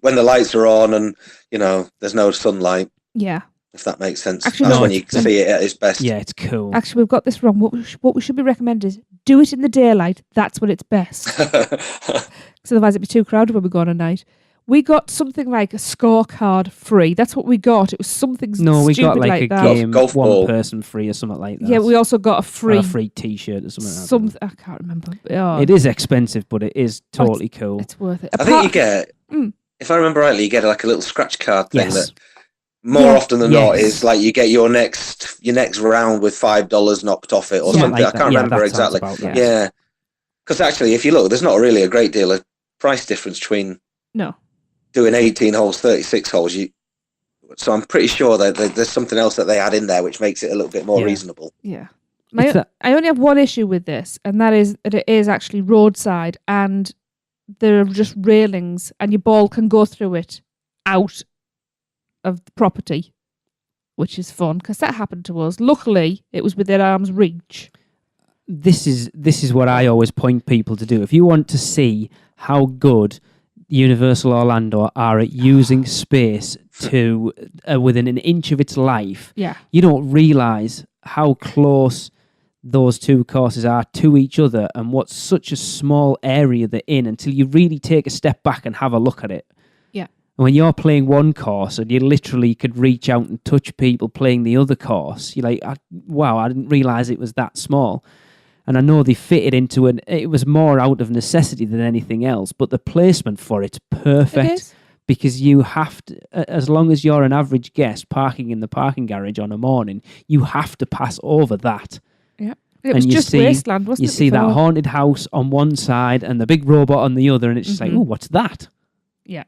When the lights are on and, there's no sunlight, Yeah. if that makes sense. Actually, That's no, when you see it at its best. Yeah, it's cool. Actually, we've got this wrong. What we should be recommending is do it in the daylight. That's when it's best. Because otherwise it'd be too crowded when we go on a night. We got something like a scorecard free. That's what we got. It was something No, we stupid got like a that. game, Golf one ball. person free or something like that. Yeah, we also got a Or a free free T-shirt or something. I can't remember. Oh, It is expensive, but it is totally cool. it's worth it. I think you get, Mm. if I remember rightly, you get like a little scratch card thing Yes. that more often than not Yes. is like you get your next round with $5 knocked off it or Something something. like I can't that. Yeah, remember that sounds exactly. about that. Yeah. Because actually, if you look, there's not really a great deal of price difference between No. doing 18 holes, 36 holes. So I'm pretty sure that there's something else that they add in there which makes it a little bit more Yeah. reasonable. Yeah. I only have one issue with this, and that is that it is actually roadside, and there are just railings, and your ball can go through it out of the property, which is fun, because that happened to us. Luckily, it was within arm's reach. This is what I always point people to do. If you want to see how good Universal Orlando are at using space to within an inch of its life, Yeah. you don't realise how close those two courses are to each other and what's such a small area they're in until you really take a step back and have a look at it. Yeah. And when you're playing one course and you literally could reach out and touch people playing the other course, you're like, wow, I didn't realise it was that small. And I know they fitted into it was more out of necessity than anything else, but the placement for it's perfect. It is. Because you have to, as long as you're an average guest parking in the parking garage on a morning, you have to pass over that. Yeah. It was you just see- wasteland, wasn't You it? see that before? haunted house on one side and the big robot on the other, and it's just like, Mhm. oh, what's that? Yeah.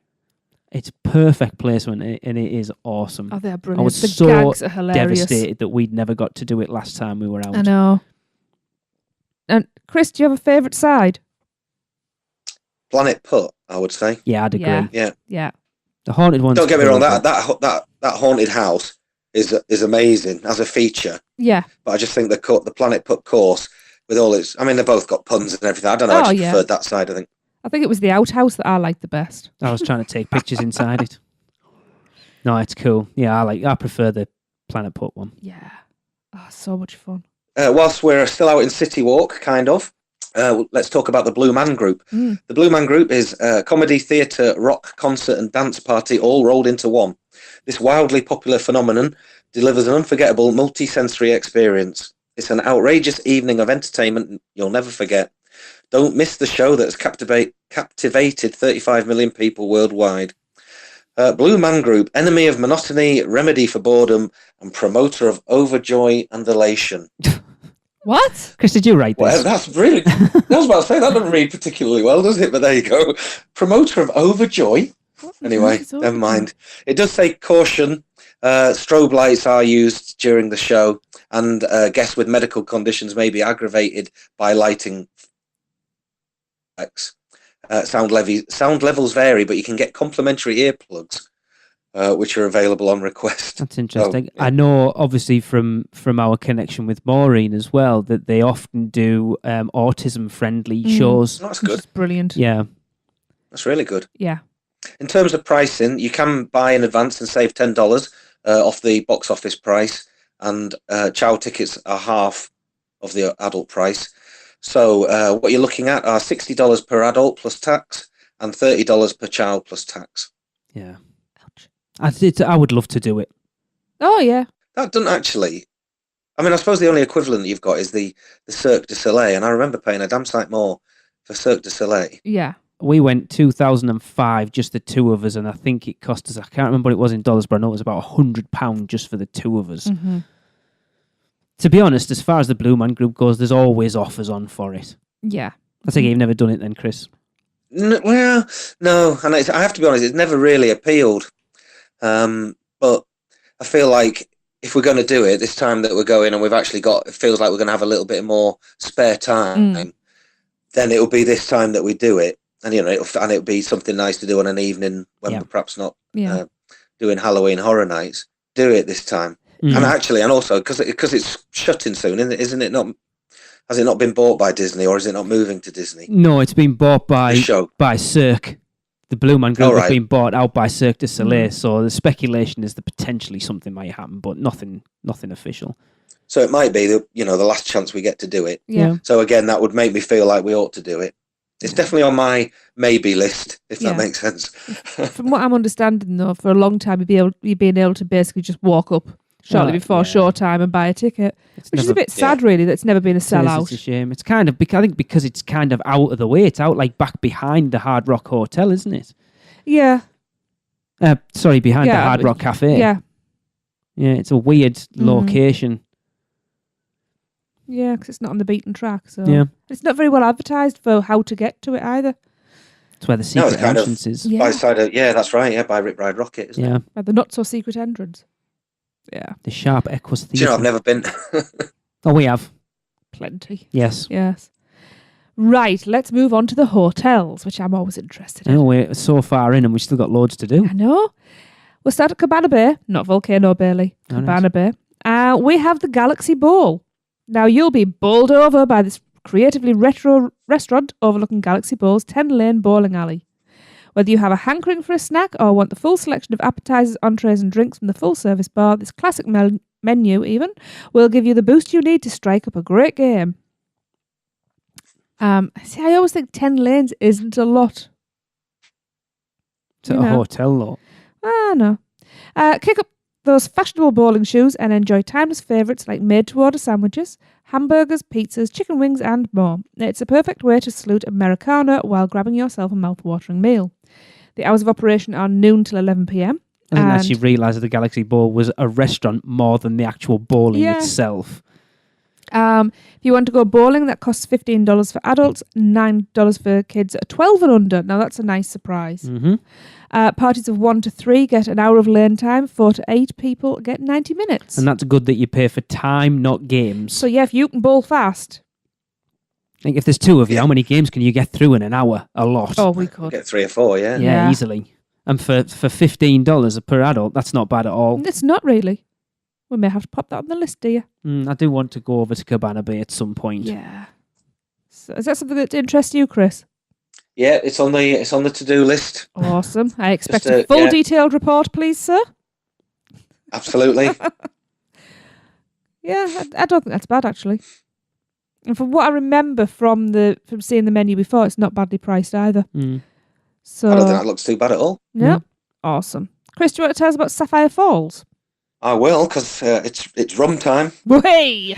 It's perfect placement, and it is awesome. Oh, they're I brilliant. was The so gags are hilarious. devastated that we'd never got to do it last time we were out. I know. And Chris, do you have a favourite side? Planet Put, I would say. Yeah, I'd agree. Yeah. Yeah. Yeah. The haunted one's Don't get me cool, wrong, but- that haunted house is amazing as a feature. Yeah. But I just think the Planet Put course with all its, I mean, they've both got puns and everything. I don't know. I Oh, just yeah. preferred that side. I think. I think it was the outhouse that I liked the best. I was trying to take pictures inside it. No, it's cool. Yeah, I prefer the Planet Put one. Yeah. Oh, so much fun. Whilst we're still out in City Walk, kind of, let's talk about the Blue Man Group. Mm. The Blue Man Group is a comedy, theatre, rock, concert and dance party all rolled into one. This wildly popular phenomenon delivers an unforgettable multi-sensory experience. It's an outrageous evening of entertainment you'll never forget. Don't miss the show that has captivated 35 million people worldwide. Blue Man Group, enemy of monotony, remedy for boredom, and promoter of overjoy and elation. What? Chris, did you write this? Well, that's really... I was about to say, that doesn't read particularly well, does it? But there you go. Promoter of overjoy. Anyway, It's never over. mind. It does say caution. Strobe lights are used during the show, and guests with medical conditions may be aggravated by lighting effects. Sound levels vary, but you can get complimentary earplugs, which are available on request. That's interesting. Oh, yeah. I know, obviously, from our connection with Maureen as well, that they often do autism-friendly shows. That's Which good. is brilliant. Yeah. That's really good. Yeah. In terms of pricing, you can buy in advance and save $10 off the box office price, and chow tickets are half of the adult price. So what you're looking at are $60 per adult plus tax and $30 per child plus tax. Yeah. I would love to do it. Oh, yeah. That doesn't actually... I mean, I suppose the only equivalent you've got is the Cirque du Soleil, and I remember paying a damn sight more for Cirque du Soleil. Yeah. We went 2005, just the two of us, and I think it cost us, I can't remember what it was in dollars, but I know it was about £100 just for the two of us. Mm-hmm. To be honest, as far as the Blue Man Group goes, there's always offers on for it. Yeah. I think you've never done it then, Chris. Well, no, and I have to be honest, it's never really appealed. But I feel like if we're going to do it this time that we're going, and we've actually got, it feels like we're going to have a little bit more spare time. then it'll be this time that we do it, and it'll be something nice to do on an evening when we're perhaps not doing Halloween Horror Nights. Do it this time, and also because it's shutting soon, isn't it? Not has it not been bought by Disney, or is it not moving to Disney? No, it's been bought by Cirque. The Blue Man Group has been bought out by Cirque du Soleil, so the speculation is that potentially something might happen, but nothing official. So it might be the last chance we get to do it. Yeah. So again, that would make me feel like we ought to do it. It's definitely on my maybe list, if that makes sense. From what I'm understanding, though, for a long time you've been able to basically just walk up shortly before showtime and buy a ticket, which is a bit sad, really, that it's never been a sellout. It's a shame. It's kind of, I think, because it's kind of out of the way. It's out like back behind the Hard Rock Hotel, isn't it? Yeah. Behind the Hard Rock Cafe. Yeah. Yeah, it's a weird location. Yeah, because it's not on the beaten track. So it's not very well advertised for how to get to it either. It's where the secret entrance is. By the side of, that's right, by Rip Ride Rocket, isn't it? By the not so secret entrance. Yeah. The Sharp Equus Theatre. Do you know, I've never been. Oh, we have. Plenty. Yes. Right, let's move on to the hotels, which I'm always interested in. Oh, we're so far in and we've still got loads to do. I know. We'll start at Cabana Bay, not Volcano Bailey. Cabana Bay. We have the Galaxy Bowl. Now, you'll be bowled over by this creatively retro restaurant overlooking Galaxy Bowl's 10-lane bowling alley. Whether you have a hankering for a snack or want the full selection of appetizers, entrees and drinks from the full-service bar, this classic menu even will give you the boost you need to strike up a great game. I always think 10 lanes isn't a lot. It's a hotel, though. No. Kick up those fashionable bowling shoes and enjoy timeless favourites like made-to-order sandwiches, hamburgers, pizzas, chicken wings and more. It's a perfect way to salute Americana while grabbing yourself a mouth-watering meal. The hours of operation are noon till 11 p.m. I didn't actually realise that the Galaxy Bowl was a restaurant more than the actual bowling itself. If you want to go bowling, that costs $15 for adults, $9 for kids 12 and under. Now, that's a nice surprise. Mm-hmm. Parties of 1 to 3 get an hour of lane time. 4 to 8 people get 90 minutes. And that's good that you pay for time, not games. So, if you can bowl fast. Like if there's 2 of you, how many games can you get through in an hour? A lot. Oh, we could. Get 3 or 4, Yeah, easily. And for $15 per adult, that's not bad at all. It's not really. We may have to pop that on the list, do you? I do want to go over to Cabana Bay at some point. Yeah. So is that something that interests you, Chris? Yeah, it's on the to-do list. Awesome. I expect a full detailed report, please, sir. Absolutely. I don't think that's bad, actually. And from what I remember from seeing the menu before, it's not badly priced either. So I don't think that looks too bad at all. Yeah. Awesome. Chris, do you want to tell us about Sapphire Falls? I will, because it's rum time. Way!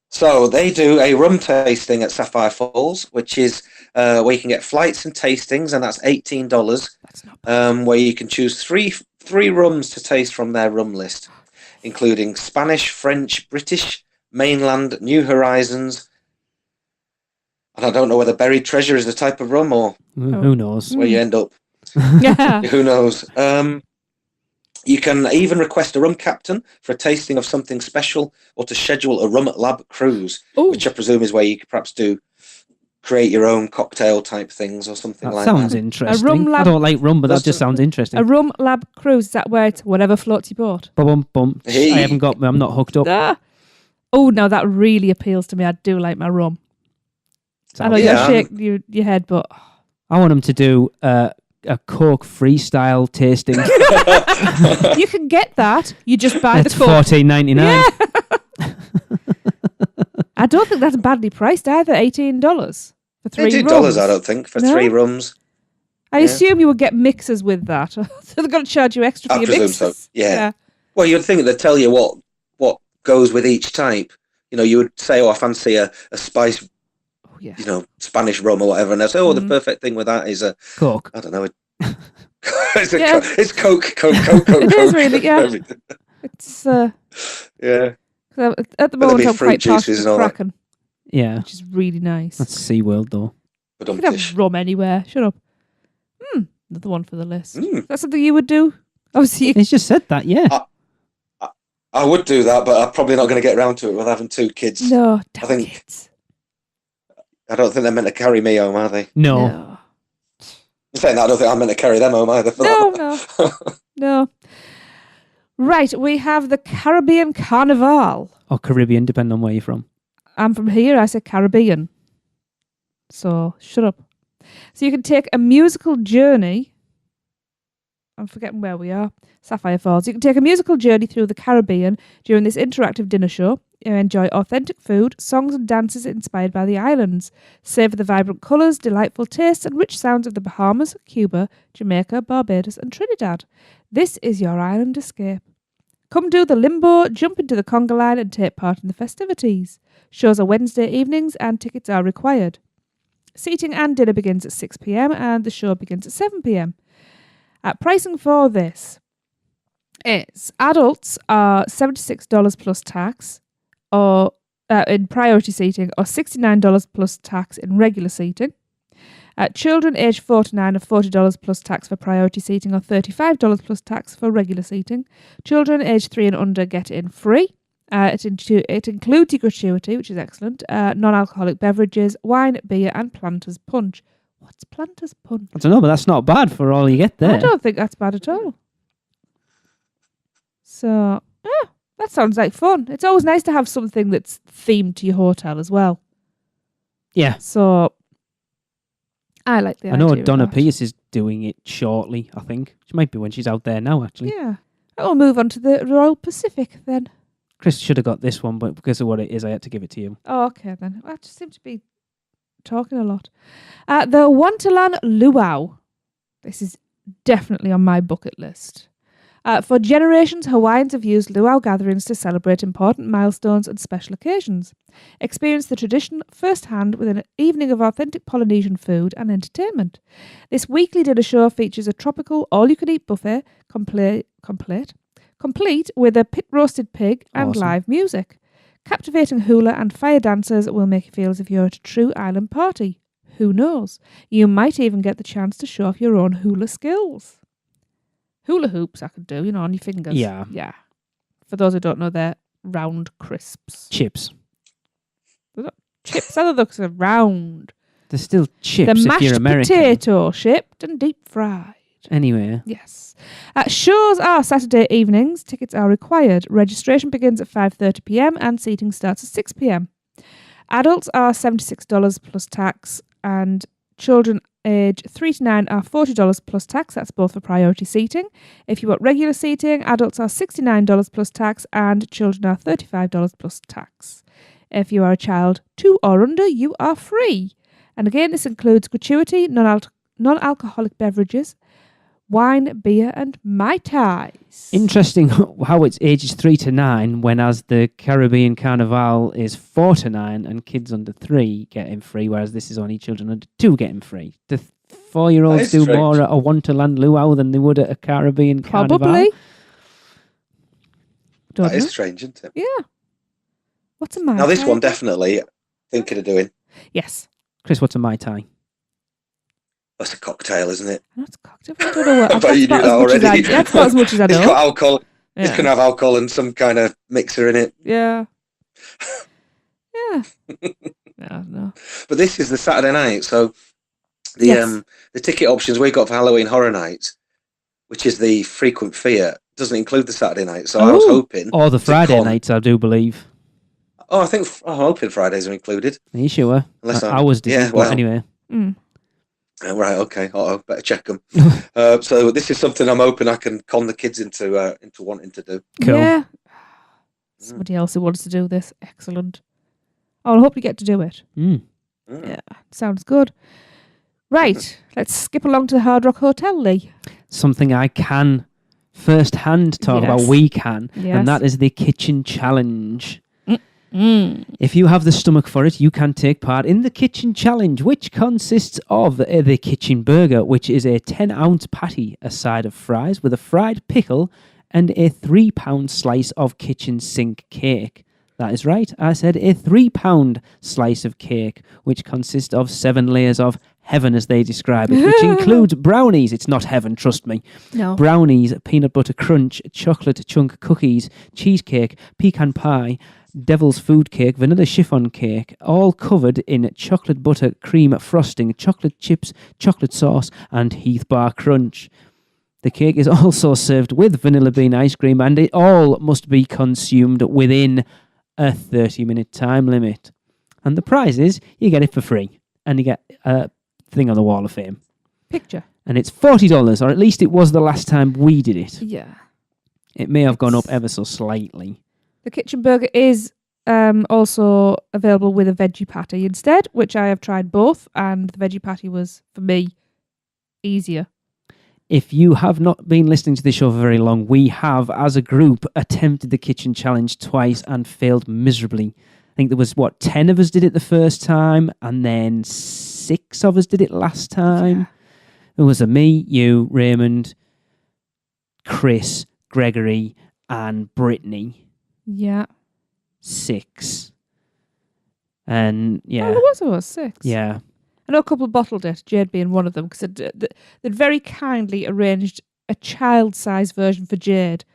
So they do a rum tasting at Sapphire Falls, which is where you can get flights and tastings, and that's $18. That's not bad. Where you can choose three rums to taste from their rum list, including Spanish, French, British, Mainland, New Horizons, and I don't know whether Buried Treasure is the type of rum or who knows where you end up. Yeah. Who knows? You can even request a rum captain for a tasting of something special, or to schedule a rum lab cruise, which I presume is where you could perhaps create your own cocktail type things or something like that. Sounds interesting. I don't like rum, but that just sounds interesting. A rum lab cruise, is that where it's whatever floats your boat? Bum. I haven't got. I'm not hooked up. Oh, no, that really appeals to me. I do like my rum. I know you're shaking your head, but I want them to do a Coke freestyle tasting. You can get that. You just buy the Coke. $14.99. Yeah. I don't think that's badly priced either. $18 for 3 rums. $18, I don't think, for 3 rums. I assume you would get mixers with that. So they're going to charge you extra for your mixers. I presume so. Yeah. Well, you'd think they'd tell you what goes with each type. You would say, I fancy a spice, Spanish rum or whatever, and they'll say, the perfect thing with that is a Coke. I don't know. It's Coke. It is really, yeah. It's yeah. At the moment, I'm quite partial to Kraken. Yeah, which is really nice. That's SeaWorld though. You could have rum anywhere. Shut up. Another one for the list. That's something you would do. Obviously, he's just said that. Yeah. I would do that, but I'm probably not going to get around to it with having 2 kids. No, kids. I don't think they're meant to carry me home, are they? No. I'm saying that, I don't think I'm meant to carry them home either. For that. No. Right, we have the Caribbean Carnival. Or Caribbean, depending on where you're from. I'm from here, I say Caribbean. So, shut up. So you can take a musical journey. I'm forgetting where we are. Sapphire Falls. You can take a musical journey through the Caribbean during this interactive dinner show. You enjoy authentic food, songs and dances inspired by the islands. Savour the vibrant colours, delightful tastes and rich sounds of the Bahamas, Cuba, Jamaica, Barbados and Trinidad. This is your island escape. Come do the limbo, jump into the conga line and take part in the festivities. Shows are Wednesday evenings and tickets are required. Seating and dinner begins at 6 p.m. and the show begins at 7 p.m. Pricing for this is adults are $76 plus tax or in priority seating or $69 plus tax in regular seating. Children aged 4 to 9 are $40 plus tax for priority seating or $35 plus tax for regular seating. Children aged 3 and under get in free. It includes your gratuity, which is excellent, non-alcoholic beverages, wine, beer and Planters Punch. What's Planters Punch? I don't know, but that's not bad for all you get there. I don't think that's bad at all. So, that sounds like fun. It's always nice to have something that's themed to your hotel as well. Yeah. So, I like the idea. I know of Donna that. Pierce is doing it shortly, I think. She might be when she's out there now, actually. Yeah. I'll move on to the Royal Pacific then. Chris should have got this one, but because of what it is, I had to give it to you. Oh, okay then. I just seem to be talking a lot. The Wonderland Luau. This is definitely on my bucket list. For generations, Hawaiians have used luau gatherings to celebrate important milestones and special occasions. Experience the tradition firsthand with an evening of authentic Polynesian food and entertainment. This weekly dinner show features a tropical all-you-can-eat buffet complete with a pit-roasted pig and Awesome. live music. Captivating hula and fire dancers will make you feel as if you're at a true island party. Who knows? You might even get the chance to show off your own hula skills. Hula hoops I could do, on your fingers. Yeah. Yeah. For those who don't know, they're round crisps. Chips. Chips, I thought they were round. They're still chips They're if mashed you're American. potato shipped and deep fried. Anyway. Yes. Shows are Saturday evenings. Tickets are required. Registration begins at 5:30 p.m. and seating starts at 6 p.m. Adults are $76 plus tax and children age 3 to 9 are $40 plus tax. That's both for priority seating. If you want regular seating, adults are $69 plus tax and children are $35 plus tax. If you are a child 2 or under, you are free. And again, this includes gratuity, non-alcoholic beverages, wine, beer, and Mai Tais. Interesting how it's ages 3 to 9, whereas the Caribbean Carnival is 4 to 9 and kids under 3 getting free, whereas this is only children under 2 getting free. Do 4-year-olds do strange. more at a Wonderland Luau than they would at a Caribbean Carnival? Probably. Don't That is know. strange, isn't it? Yeah. What's a Mai Now, this Tai? one definitely thinking of doing. Yes. Chris, what's a Mai Tai? That's a cocktail, isn't it? That's cocktail. I don't know what. But you knew that already. That's not as much as I It's know. got alcohol. It's Yeah. going to have alcohol and some kind of mixer in it. Yeah. Yeah. No. But this is the Saturday night, so the Yes. the ticket options we got for Halloween Horror Nights, which is the frequent fear, doesn't include the Saturday night. So I was Oh. hoping. Or the Friday con- nights, I do believe. I'm hoping Fridays are included. Are you sure? Unless I'm- Ours didn't, yeah, but well. anyway. Mm. Right, okay. I better check them. So this is something I'm hoping I can con the kids into wanting to do. Cool. Yeah. Somebody else who wants to do this. Excellent. I'll hope you get to do it. Mm. Mm. Yeah. Sounds good. Right. Let's skip along to the Hard Rock Hotel, Lee. Something I can first-hand talk about, Yes. we can, Yes. and that is the Kitchen Challenge. Mm. If you have the stomach for it, you can take part in the Kitchen Challenge, which consists of the Kitchen Burger, which is a 10-ounce patty, a side of fries with a fried pickle, and a 3-pound slice of kitchen sink cake. That is right, I said a 3-pound slice of cake, which consists of 7 layers of heaven, as they describe it, which includes brownies. It's not heaven, trust me. No. Brownies, peanut butter crunch, chocolate chunk cookies, cheesecake, pecan pie, devil's food cake, vanilla chiffon cake, all covered in chocolate butter cream frosting, chocolate chips, chocolate sauce, and Heath Bar Crunch. The cake is also served with vanilla bean ice cream, and it all must be consumed within a 30-minute time limit. And the prize is you get it for free, and you get a thing on the Wall of Fame. Picture. And it's $40, or at least it was the last time we did it. Yeah. It may have gone up ever so slightly. The kitchen burger is also available with a veggie patty instead, which I have tried both, and the veggie patty was, for me, easier. If you have not been listening to the show for very long, we have, as a group, attempted the kitchen challenge twice and failed miserably. I think there was, 10 of us did it the first time, and then 6 of us did it last time. Yeah. It was me, you, Raymond, Chris, Gregory, and Brittany. Yeah. 6. And, yeah. Oh, there was 6. Yeah. I know a couple bottled it, Jade being one of them, because they'd very kindly arranged a child-sized version for Jade.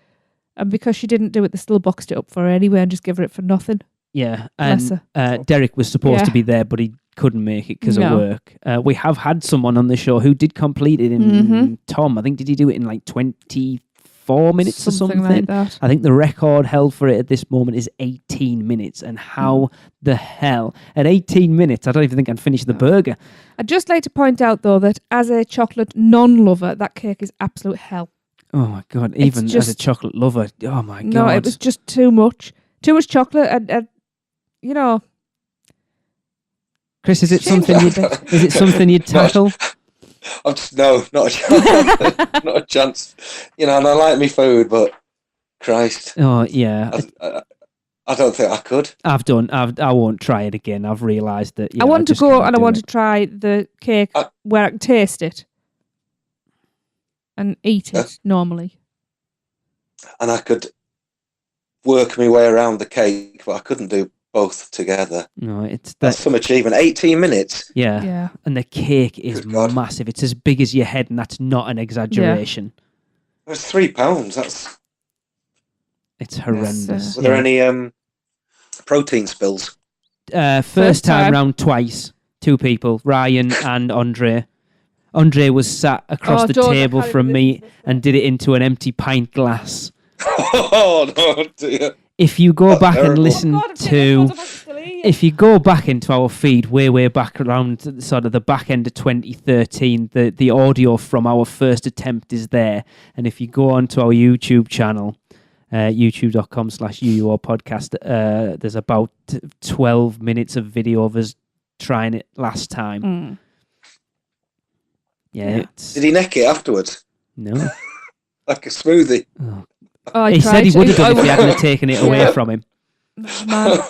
And because she didn't do it, they still boxed it up for her anyway and just give her it for nothing. Yeah, Bless and Derek was supposed to be there, but he couldn't make it because of work. We have had someone on the show who did complete it in Tom. I think, did he do it in like 24 minutes or something? Like that. I think the record held for it at this moment is 18 minutes. And how the hell, at 18 minutes, I don't even think I'd finish the burger. I'd just like to point out, though, that as a chocolate non-lover, that cake is absolute hell. Oh my God, even as a chocolate lover, oh my God. No, it was just too much. Too much chocolate and you know. Chris, is it something you'd tackle? No, not a chance. Not a chance. You know, and I like me food, but Christ. Oh yeah. I don't think I could. I won't try it again. I've realised that. I want to go and I want to try the cake where I can taste it and eat it normally. And I could work my way around the cake, but I couldn't do both together. No, that's some achievement. 18 minutes. Yeah. And the cake is massive. It's as big as your head, and that's not an exaggeration. Yeah. It's £3. It's horrendous. Were there any protein spills? First time round twice. 2 people, Ryan and Andre. Andre was sat across the table from me and did it into an empty pint glass. Oh no, dear. If you go back and listen if you go back into our feed way back around sort of the back end of 2013, the audio from our first attempt is there. And if you go onto our YouTube channel, youtube.com/UUO podcast, there's about 12 minutes of video of us trying it last time. Yeah. Did he neck it afterwards? No. Like a smoothie. Oh, he said he would have done if he hadn't taken it away from him. Man.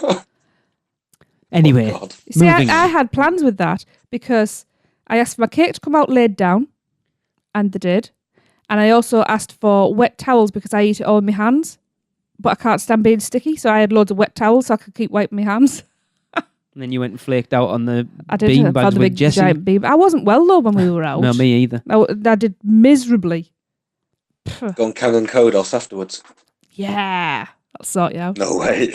Anyway, see, I had plans with that because I asked for my cake to come out laid down, and they did. And I also asked for wet towels because I eat it all with my hands, but I can't stand being sticky, so I had loads of wet towels so I could keep wiping my hands. And then you went and flaked out on the bean bags with Jessie. Giant bean. I wasn't well though when we were out. No, me either. I did miserably. Gone Canon Kodos afterwards. Yeah, I'll sort you out. No way.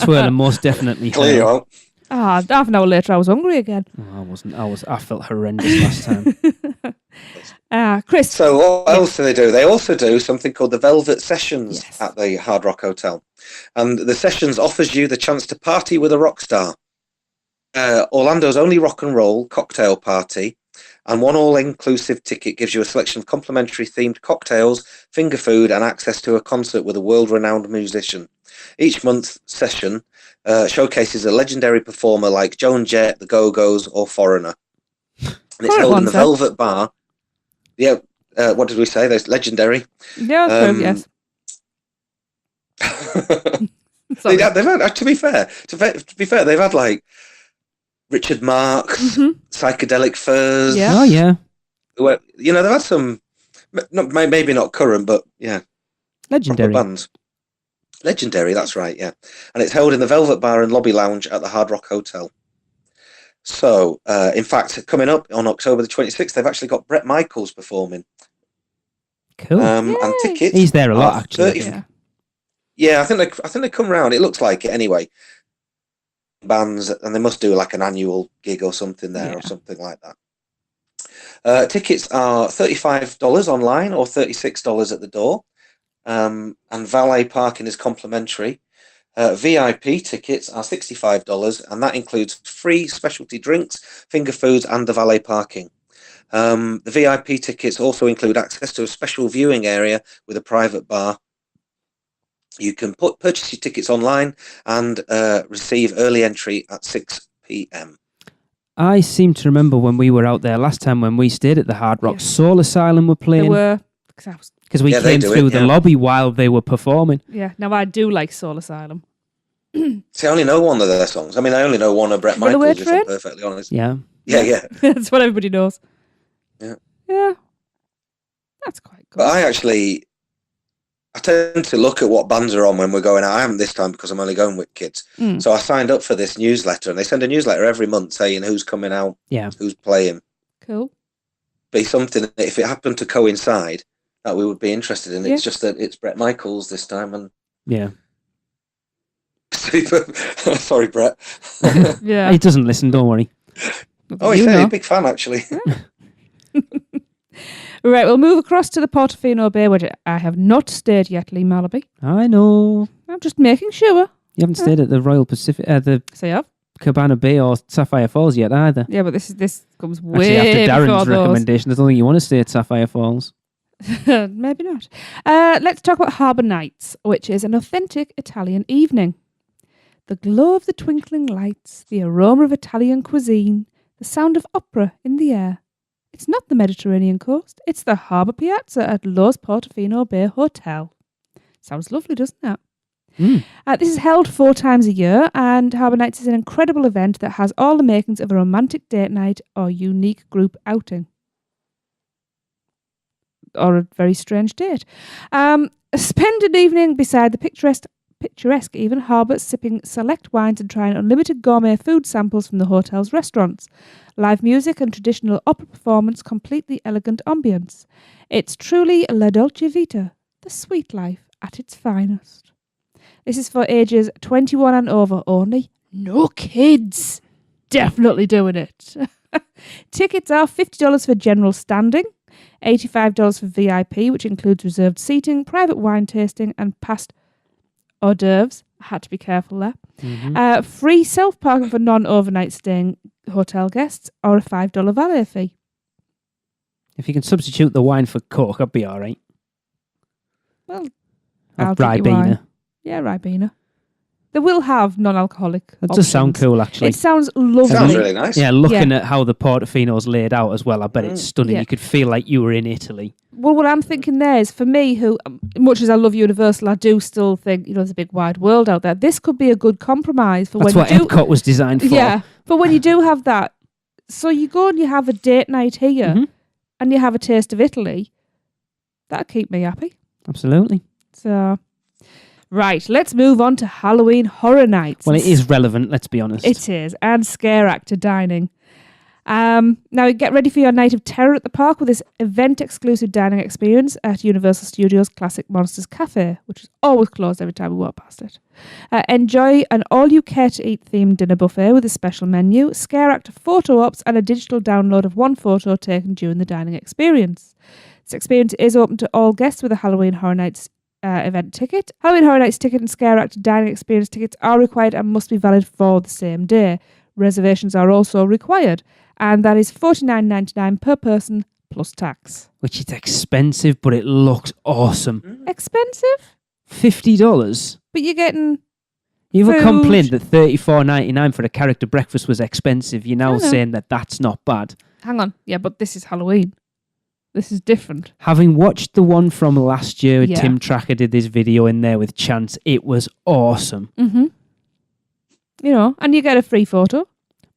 Twirling most definitely. Clear you out. Half an hour later, I was hungry again. Oh, I wasn't. I felt horrendous last time. Chris. So what else do they do? They also do something called the Velvet Sessions at the Hard Rock Hotel. And the Sessions offers you the chance to party with a rock star. Orlando's only rock and roll cocktail party, and one all-inclusive ticket gives you a selection of complimentary themed cocktails, finger food, and access to a concert with a world-renowned musician. Each month's session showcases a legendary performer like Joan Jett, the Go-Go's, or Foreigner. And it's held in the Velvet Bar. Yeah, what did we say? There's legendary. Yeah, yes. They've had, to be fair, they've had like Richard Marx, Psychedelic Furs. Yeah. Oh yeah. You know, they've had some, maybe not current, but yeah, legendary bands. Legendary, that's right, yeah. And it's held in the Velvet Bar and Lobby Lounge at the Hard Rock Hotel. So, in fact, coming up on October the 26th, they've actually got Bret Michaels performing. Cool. And tickets. He's there a lot, actually. Yeah, I think they come round. It looks like it anyway. Bands, and they must do like an annual gig or something there, or something like that. Tickets are $35 online or $36 at the door, and valet parking is complimentary. VIP tickets are $65, and that includes free specialty drinks, finger foods, and the valet parking. The VIP tickets also include access to a special viewing area with a private bar. You can purchase your tickets online and receive early entry at 6 p.m. I seem to remember when we were out there last time when we stayed at the Hard Rock, Soul Asylum were They playing. were. Because we came through the lobby while they were performing. Yeah, now I do like Soul Asylum. See, I only know one of their songs. I mean, I only know one of Bret Michaels, if I'm perfectly honest. Yeah. Yeah. That's what everybody knows. Yeah. Yeah. That's quite good. But I tend to look at what bands are on when we're going out. I haven't this time because I'm only going with kids. So I signed up for this newsletter, and they send a newsletter every month saying who's coming out, who's playing. Cool. Be something that if it happened to coincide, that we would be interested in. Yeah. It's just that it's Bret Michaels this time, and super. Sorry, Bret. Yeah. He doesn't listen. Don't worry. Oh, he's a big fan actually. Right, we'll move across to the Portofino Bay, which I have not stayed yet, Lee Malaby. I know. I'm just making sure. You haven't stayed at the Royal Pacific, the So you have? Cabana Bay or Sapphire Falls yet either. Yeah, but this comes way Actually, after Darren's before recommendation, I don't think you want to stay at Sapphire Falls. those. Maybe not. Let's talk about Harbour Nights, which is an authentic Italian evening. The glow of the twinkling lights, the aroma of Italian cuisine, the sound of opera in the air. It's not the Mediterranean coast, it's the Harbour Piazza at Los Portofino Bay Hotel. Sounds lovely, doesn't it? This is held 4 times a year, and Harbour Nights is an incredible event that has all the makings of a romantic date night or unique group outing. Or a very strange date. Spend an evening beside the picturesque even harbour, sipping select wines and trying unlimited gourmet food samples from the hotel's restaurants. Live music and traditional opera performance complete the elegant ambience. It's truly la dolce vita, the sweet life at its finest. This is for ages 21 and over only. No kids. Definitely doing it. Tickets are $50 for general standing, $85 for VIP, which includes reserved seating, private wine tasting, and past hors d'oeuvres. I had to be careful there. Free self-parking for non-overnight staying hotel guests, or a $5 valet fee. If you can substitute the wine for Coke, I'd be all right. Well, Have Ribena. Yeah, Ribena. They will have non-alcoholic That does sound options. cool, actually. It sounds lovely. Sounds really nice. Yeah, looking at how the Portofino's laid out as well, I bet it's stunning. Yeah. You could feel like you were in Italy. Well, what I'm thinking there is, for me, who, much as I love Universal, I do still think, there's a big wide world out there. This could be a good compromise for That's when what you do... Epcot was designed for. Yeah, but when you do have that, so you go and you have a date night here, and you have a taste of Italy, that'll keep me happy. Absolutely. So... Right, let's move on to Halloween Horror Nights. Well, it is relevant, let's be honest. It is, and scare actor dining. Now, get ready for your night of terror at the park with this event-exclusive dining experience at Universal Studios Classic Monsters Cafe, which is always closed every time we walk past it. Enjoy an all-you-care-to-eat themed dinner buffet with a special menu, scare actor photo ops, and a digital download of one photo taken during the dining experience. This experience is open to all guests with a Halloween Horror Nights event ticket. Halloween Horror Nights ticket and scare actor dining experience tickets are required and must be valid for the same day. Reservations are also required, and that is $49.99 per person plus tax. Which is expensive, but it looks awesome. Expensive? $50? But you're getting... You ever food. complained that $34.99 for a character breakfast was expensive? You're now I know. saying that that's not bad. Hang on. Yeah, but this is Halloween. This is different. Having watched the one from last year, Yeah. Tim Tracker did this video in there with Chance. It was awesome. Mm-hmm. And you get a free photo.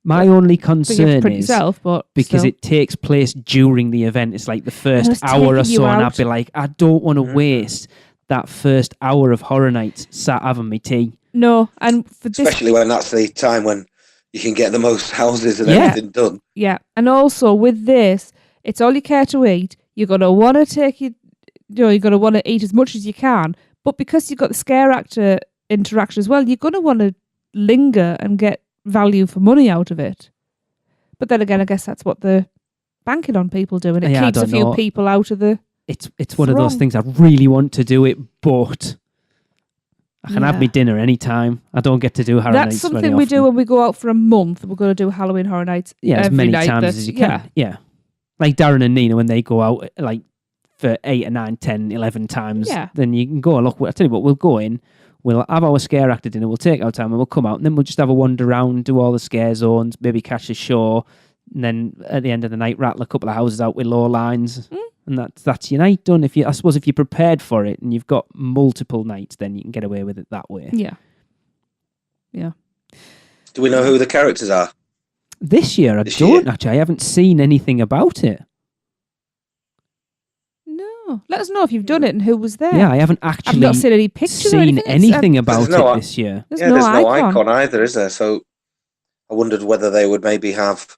My only But you have to concern print is yourself, but because still. it takes place during the event. It's like the first it's hour or taking you so, and I'd out. be like, I don't want to waste that first hour of Horror Nights sat having me tea. No, and for this... Especially when that's the time when you can get the most houses and Yeah. everything done. Yeah, and also with this, it's all you care to eat. You're going to want to take you're going to want to eat as much as you can, But because you've got the scare actor interaction as well, you're going to want to linger and get value for money out of it. But then again, I guess that's what they're banking on people doing. It Yeah, I keeps a don't few know. people out of the... It's one of those things. I really want to do it, but I can have my dinner anytime. I don't get to do Horror Nights. That's something we do when we go out for a month. We're going to do Halloween Horror Nights as every many night times as you can. Yeah. Like Darren and Nina, when they go out like for 8 or 9, 10, 11 times, then you can go and look. I tell you what, we'll go in, we'll have our scare actor dinner, we'll take our time and we'll come out and then we'll just have a wander around, do all the scare zones, maybe catch a show, and then at the end of the night rattle a couple of houses out with low lines. And that's your night done. I suppose if you're prepared for it and you've got multiple nights, then you can get away with it that way. Yeah. Do we know who the characters are? This year, I don't actually. I haven't seen anything about it. No. Let us know if you've done it and who was there. Yeah, I haven't actually I've not seen any pictures or anything about it this year. There's no icon. icon either, is there? So I wondered whether they would maybe have,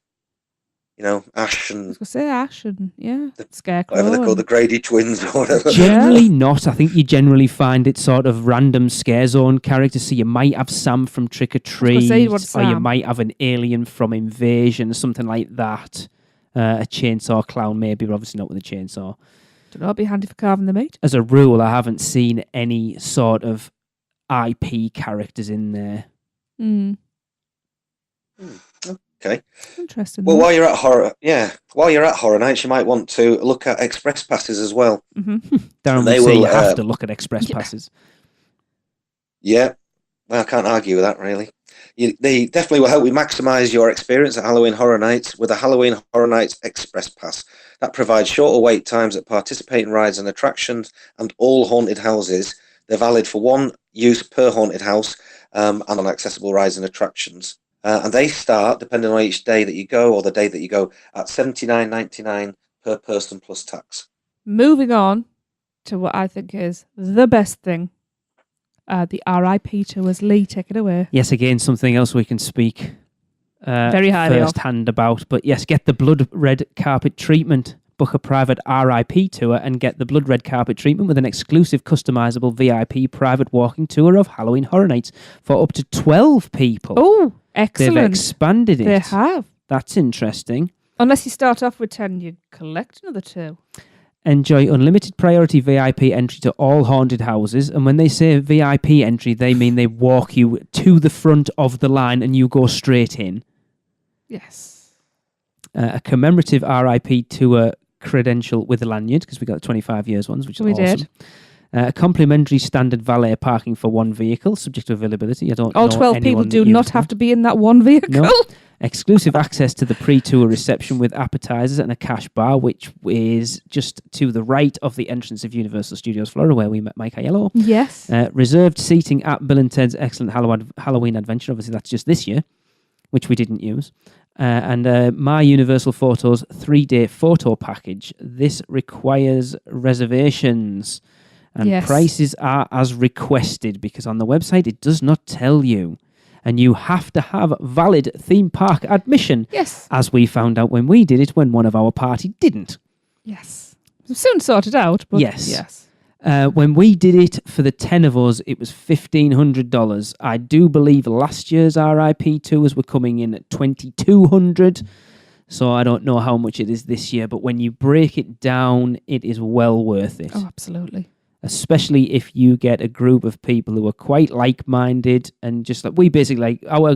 Ash and... I was going to say Ash and, the Scarecrow. Whatever they're called, the Grady twins or whatever. Generally not. I think you generally find it sort of random scare zone characters. So you might have Sam from Trick or Treat, or you might have an alien from Invasion, something like that. A chainsaw clown maybe, but obviously not with a chainsaw. Don't know, it'd be handy for carving the meat. As a rule, I haven't seen any sort of IP characters in there. Okay. Interesting. Well, while you're at Horror Nights, you might want to look at Express Passes as well. Darren would say you have to look at Express Passes. Yeah, well, I can't argue with that, really. They definitely will help you maximise your experience at Halloween Horror Nights with a Halloween Horror Nights Express Pass that provides shorter wait times at participating rides and attractions and all haunted houses. They're valid for one use per haunted house and on accessible rides and attractions. And they start, depending on each day that you go or the day that you go, at $79.99 per person plus tax. Moving on to what I think is the best thing. The RIP tours. Lee, take it away. Yes, again, something else we can speak very highly first-hand about. But yes, get the blood red carpet treatment. Book a private RIP tour and get the blood red carpet treatment with an exclusive customizable VIP private walking tour of Halloween Horror Nights for up to 12 people. Oh, excellent. They've expanded it. They have. That's interesting. Unless you start off with 10, you collect another 2. Enjoy unlimited priority VIP entry to all haunted houses. And when they say VIP entry, they mean they walk you to the front of the line and you go straight in. Yes. A commemorative RIP tour credential with a lanyard, because we got the 25 years ones, which is awesome. Did. A complimentary standard valet parking for one vehicle, subject to availability. All 12 people do not have to be in that one vehicle. No. Exclusive access to the pre-tour reception with appetizers and a cash bar, which is just to the right of the entrance of Universal Studios Florida, where we met Mike Aiello. Yes. Reserved seating at Bill and Ted's Excellent Halloween Adventure. Obviously, that's just this year, which we didn't use. And My Universal Photos 3-day photo package. This requires reservations. And prices are as requested, because on the website it does not tell you. And you have to have valid theme park admission. Yes. As we found out when we did it, when one of our party didn't. Yes. Soon sorted out, but yes. When we did it for the 10 of us, it was $1,500. I do believe last year's RIP tours were coming in at $2,200. So I don't know how much it is this year, but when you break it down, it is well worth it. Oh, absolutely. Especially if you get a group of people who are quite like-minded, and just like we basically, like our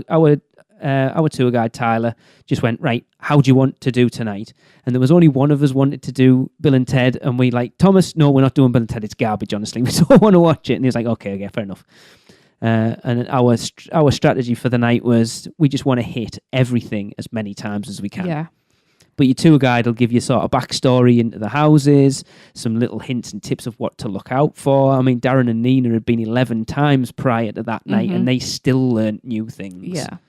tour guide Tyler just went, right, how do you want to do tonight? And there was only one of us wanted to do Bill and Ted, and we like, Thomas, no, we're not doing Bill and Ted, it's garbage, honestly, we don't want to watch it. And he was like, okay, fair enough. And our strategy for the night was we just want to hit everything as many times as we can. Yeah. But your tour guide will give you sort of backstory into the houses, some little hints and tips of what to look out for. I mean, Darren and Nina had been 11 times prior to that night, and they still learnt new things. Yeah.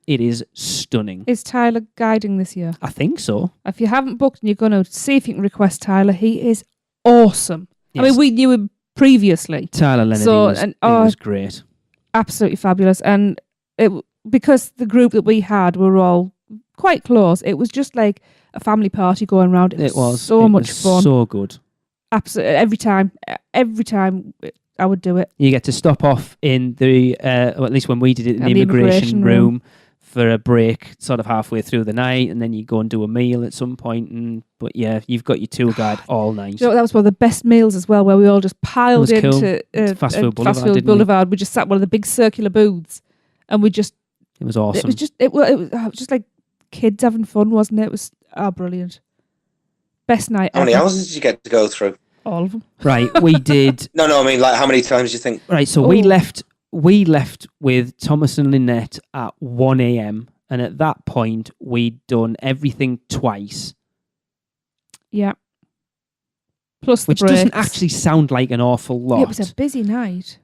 It is stunning. Is Tyler guiding this year? I think so. If you haven't booked and you're going to see if you can request Tyler, he is awesome. Yes. I mean, we knew him previously. Tyler Leonard, was great. Absolutely fabulous. And because the group that we had were all quite close, it was just like a family party going around. It was so much fun. So good. Absolutely. Every time would do it. You get to stop off in the, or at least when we did it, in the immigration room for a break, sort of halfway through the night, and then you go and do a meal at some point. But yeah, you've got your tour guide all night. You know, that was one of the best meals as well, where we all just piled into Fast Food Boulevard. Boulevard. We just sat one of the big circular booths, and we just. It was awesome. It was just like kids having fun, wasn't it? It was brilliant. Best night. How many hours did you get to go through? All of them. Right, we did. No, I mean, like, how many times do you think? Right, so we left with Thomas and Lynette at 1 a.m. and at that point we'd done everything twice. Yeah. Plus the which breaks. doesn't actually sound like an awful lot. Yeah, it was a busy night.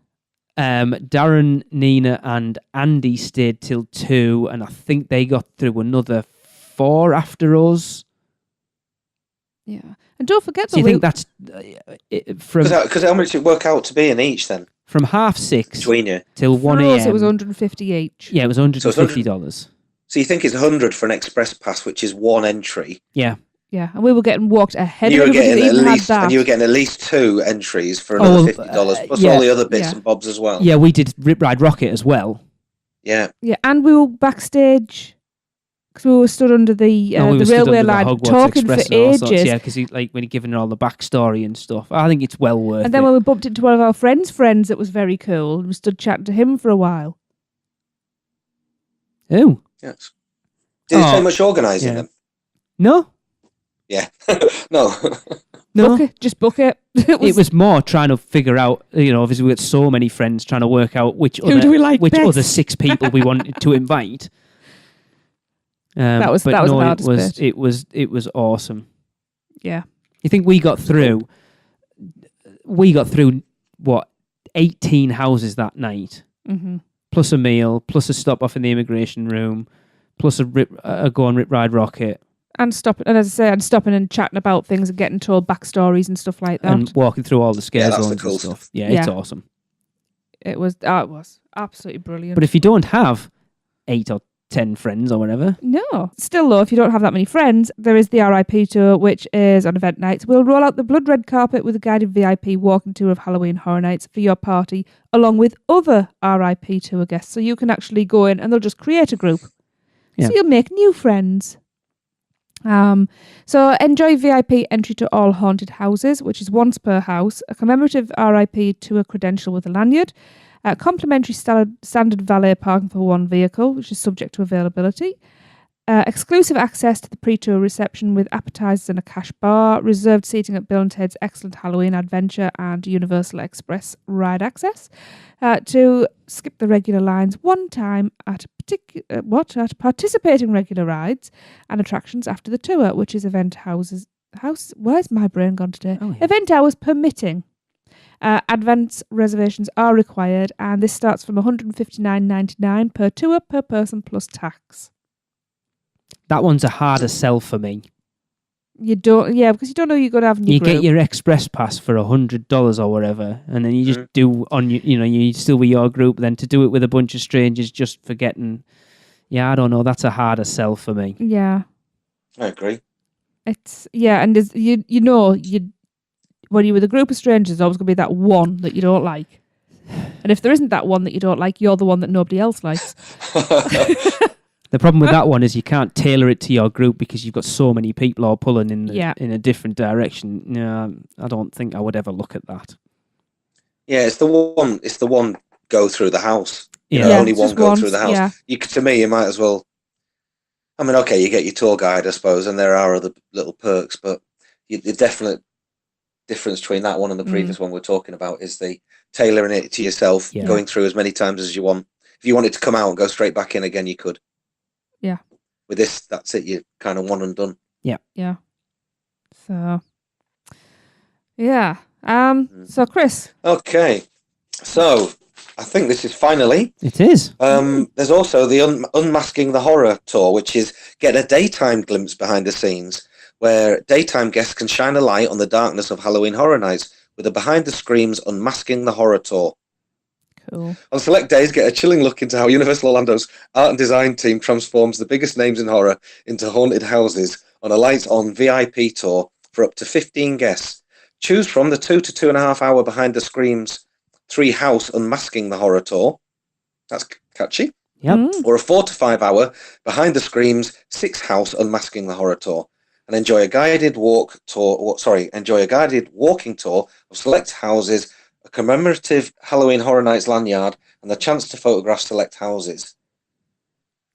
Darren, Nina, and Andy stayed till 2, and I think they got through another 4 after us. Yeah, and don't forget. So you think that's from because how much did it work out to be in each then? From 6:30 between you till 1 For us, a.m. it was $150 each. Yeah, it was $150. So you think it's 100 for an express pass, which is one entry? Yeah. Yeah, and we were getting walked ahead. You of were getting even at least, had that. and you were getting at least 2 entries for another $50, plus all the other bits and bobs as well. Yeah, we did Rip Ride Rocket as well. Yeah. Yeah, and we were backstage because we were stood under the railway line talking for ages. Yeah, because when you're giving all the backstory and stuff, I think it's well worth it. And then when we bumped into one of our friends, it was very cool. We stood chatting to him for a while. Oh. Yes. Did it take much organising then? No. Yeah. No. No. Just book it. It was more trying to figure out, obviously we got so many friends trying to work out which other 6 people we wanted to invite. That was the hardest bit. It was awesome. Yeah. You think we got through what, 18 houses that night, plus a meal, plus a stop off in the immigration room, plus a go on Rip Ride Rocket. And stopping and chatting about things and getting told backstories and stuff like that. And walking through all the scare zones the cool and stuff. stuff. Yeah, it's awesome. It was absolutely brilliant. But if you don't have 8 or 10 friends or whatever. No. Still though, if you don't have that many friends, there is the RIP tour, which is on event nights. We'll roll out the blood red carpet with a guided VIP walking tour of Halloween Horror Nights for your party, along with other RIP tour guests. So you can actually go in and they'll just create a group. Yeah. So you'll make new friends. So enjoy VIP entry to all haunted houses, which is once per house, a commemorative RIP tour credential with a lanyard, complimentary standard valet parking for 1 vehicle, which is subject to availability, exclusive access to the pre-tour reception with appetizers and a cash bar, reserved seating at Bill and Ted's Excellent Halloween Adventure and Universal Express ride access, to skip the regular lines one time at participating regular rides and attractions after the tour, which is event houses. Where's my brain gone today? Oh, yeah. Event hours permitting. Advance reservations are required, and this starts from $159.99 per tour per person plus tax. That one's a harder sell for me. You don't, because you don't know you're going to have in your You group. get your express pass for $100 or whatever, and then you just do on you still with your group. Then to do it with a bunch of strangers, just forgetting. Yeah, I don't know. That's a harder sell for me. Yeah, I agree. It's and there's, when you're with a group of strangers, there's always going to be that one that you don't like, and if there isn't that one that you don't like, you're the one that nobody else likes. The problem with that one is you can't tailor it to your group because you've got so many people all pulling in a different direction. Yeah, I don't think I would ever look at that. Yeah, it's the one go through the house. Only one go through the house. Yeah. To me, you might as well. I mean, okay, you get your tour guide, I suppose, and there are other little perks, but the definite difference between that one and the previous one we're talking about is the tailoring it to yourself, going through as many times as you want. If you wanted to come out and go straight back in again, you could. Yeah. With this, that's it. You're kind of one and done. Yeah. Yeah. So, yeah. So, Chris. Okay. So, I think this is finally. It is. There's also the Unmasking the Horror tour, which is get a daytime glimpse behind the scenes, where daytime guests can shine a light on the darkness of Halloween Horror Nights with a behind the screens Unmasking the Horror tour. Cool. On select days, get a chilling look into how Universal Orlando's art and design team transforms the biggest names in horror into haunted houses on a lights-on VIP tour for up to 15 guests. Choose from the 2 to 2.5 hour behind the screens 3 house Unmasking the Horror tour. That's catchy. Yep. Or a 4 to 5 hour Behind the Screams 6 house Unmasking the Horror tour. And enjoy a guided walking tour of select houses, a commemorative Halloween Horror Nights lanyard, and the chance to photograph select houses.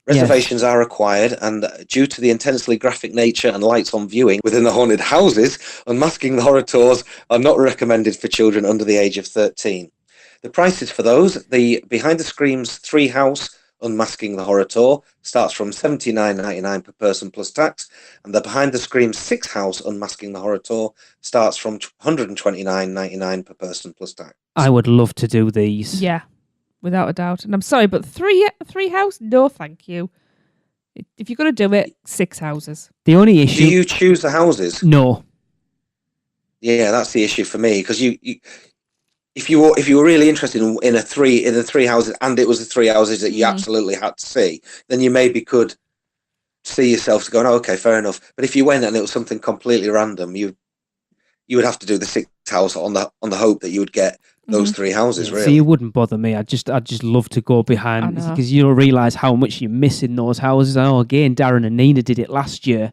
Reservations are required, and due to the intensely graphic nature and lights on viewing within the haunted houses, Unmasking the Horror tours are not recommended for children under the age of 13. The prices for those, the Behind the Screams 3 house Unmasking the Horror tour starts from $79.99 per person plus tax, and the Behind the Screams 6 house Unmasking the Horror tour starts from $129.99 per person plus tax. I would love to do these. Yeah, without a doubt. And I'm sorry, but three house? No, thank you. If you're going to do it, 6 houses. The only issue... Do you choose the houses? No. Yeah, that's the issue for me, because if you were really interested in the 3 houses, and it was the 3 houses that you absolutely had to see, then you maybe could see yourself going, oh, okay, fair enough. But if you went and it was something completely random, you would have to do the 6th house on the hope that you would get those 3 houses. Really, see, it wouldn't bother me. I'd just love to go behind, because you'll realise how much you miss in those houses. I know, again, Darren and Nina did it last year.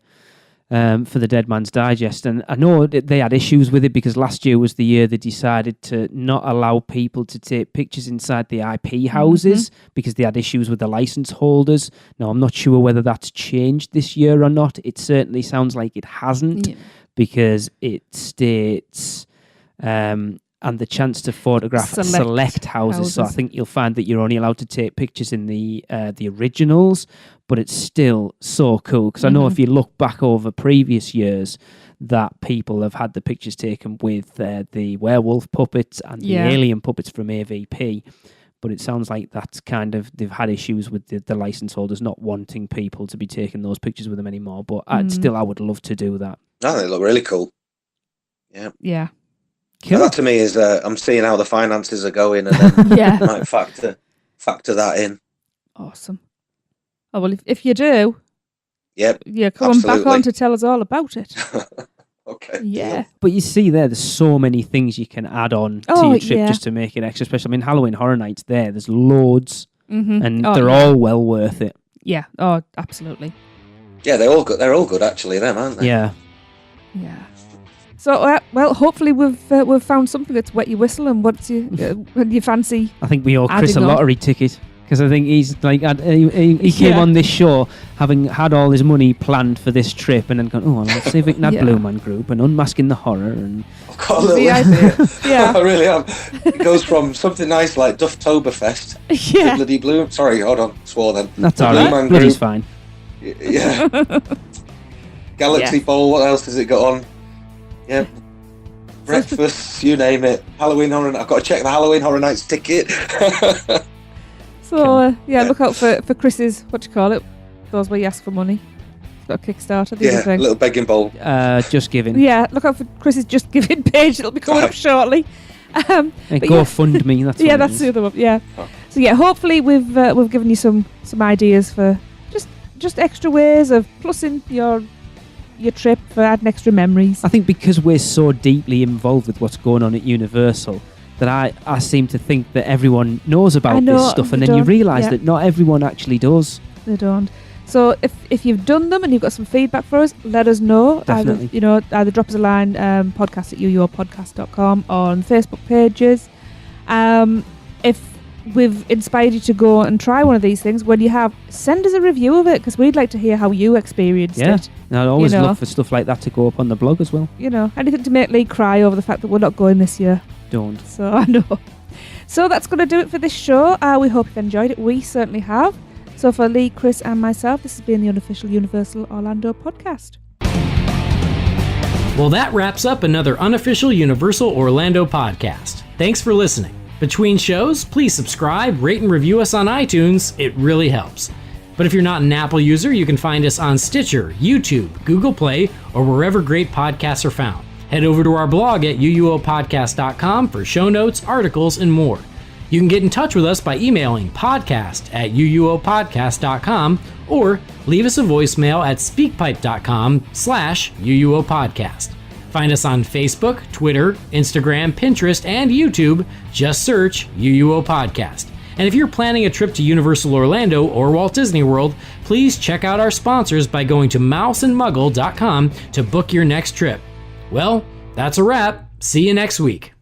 For the Dead Man's Digest, and I know they had issues with it because last year was the year they decided to not allow people to take pictures inside the IP houses because they had issues with the license holders. Now, I'm not sure whether that's changed this year or not. It certainly sounds like it hasn't, because it states and the chance to photograph select houses. So I think you'll find that you're only allowed to take pictures in the originals, but it's still so cool, because I know if you look back over previous years that people have had the pictures taken with the werewolf puppets and the alien puppets from AVP, but it sounds like that's kind of, they've had issues with the license holders not wanting people to be taking those pictures with them anymore, but I would love to do that. Oh, they look really cool. Yeah. Cool. That to me is, I'm seeing how the finances are going, and then might factor that in. Awesome. Oh, well, if you do, come on back on to tell us all about it. Okay. Yeah. But you see there's so many things you can add on to your trip just to make it extra special. I mean, Halloween Horror Nights there's loads, and they're all well worth it. Yeah. Oh, absolutely. Yeah, they're all good. They're all good, actually, them, aren't they? Yeah. Yeah. So, well, hopefully we've found something that's wet your whistle and what you fancy. I think we owe Chris a lottery ticket, because I think he's like he came on this show having had all his money planned for this trip, and then gone, oh, I'll see if we can add Blue Man Group and Unmasking the Horror, and I've got a little idea. I really am. It goes from something nice like Dufftoberfest to bloody Blue. Sorry, hold on, swore then. That's all right. Bloody's fine. Yeah. Galaxy Bowl. What else has it got on? Yeah. Breakfast, you name it. Halloween Horror Nights. I've got to check the Halloween Horror Nights ticket. So, look out for Chris's, those where you ask for money. It's got a Kickstarter, the other thing. Little begging bowl. Just Giving. Yeah, look out for Chris's Just Giving page. It'll be coming up shortly. Go fund me. That's that's the other one. Yeah. Oh. So hopefully we've given you some ideas for just extra ways of plussing your trip, for adding extra memories. I think because we're so deeply involved with what's going on at Universal, that I seem to think that everyone knows about this stuff, and then you realise that not everyone actually does. They don't. So if you've done them and you've got some feedback for us, let us know. Definitely. Either drop us a line, podcast@uupodcast.com, or on Facebook pages. If we've inspired you to go and try one of these things, when you have, send us a review of it, because we'd like to hear how you experienced it. And I'd always look for stuff like that to go up on the blog as well. Anything to make Lee cry over the fact that we're not going this year. Don't. So I know. So that's going to do it for this show. We hope you've enjoyed it. We certainly have. So for Lee, Chris and myself, this has been the Unofficial Universal Orlando podcast. Well, that wraps up another Unofficial Universal Orlando podcast. Thanks for listening. Between shows, please subscribe, rate and review us on iTunes. It really helps. But if you're not an Apple user, you can find us on Stitcher, YouTube, Google Play, or wherever great podcasts are found. Head over to our blog at uuopodcast.com for show notes, articles, and more. You can get in touch with us by emailing podcast@uuopodcast.com or leave us a voicemail at speakpipe.com/uuopodcast. Find us on Facebook, Twitter, Instagram, Pinterest, and YouTube. Just search UUO Podcast. And if you're planning a trip to Universal Orlando or Walt Disney World, please check out our sponsors by going to mouseandmuggle.com to book your next trip. Well, that's a wrap. See you next week.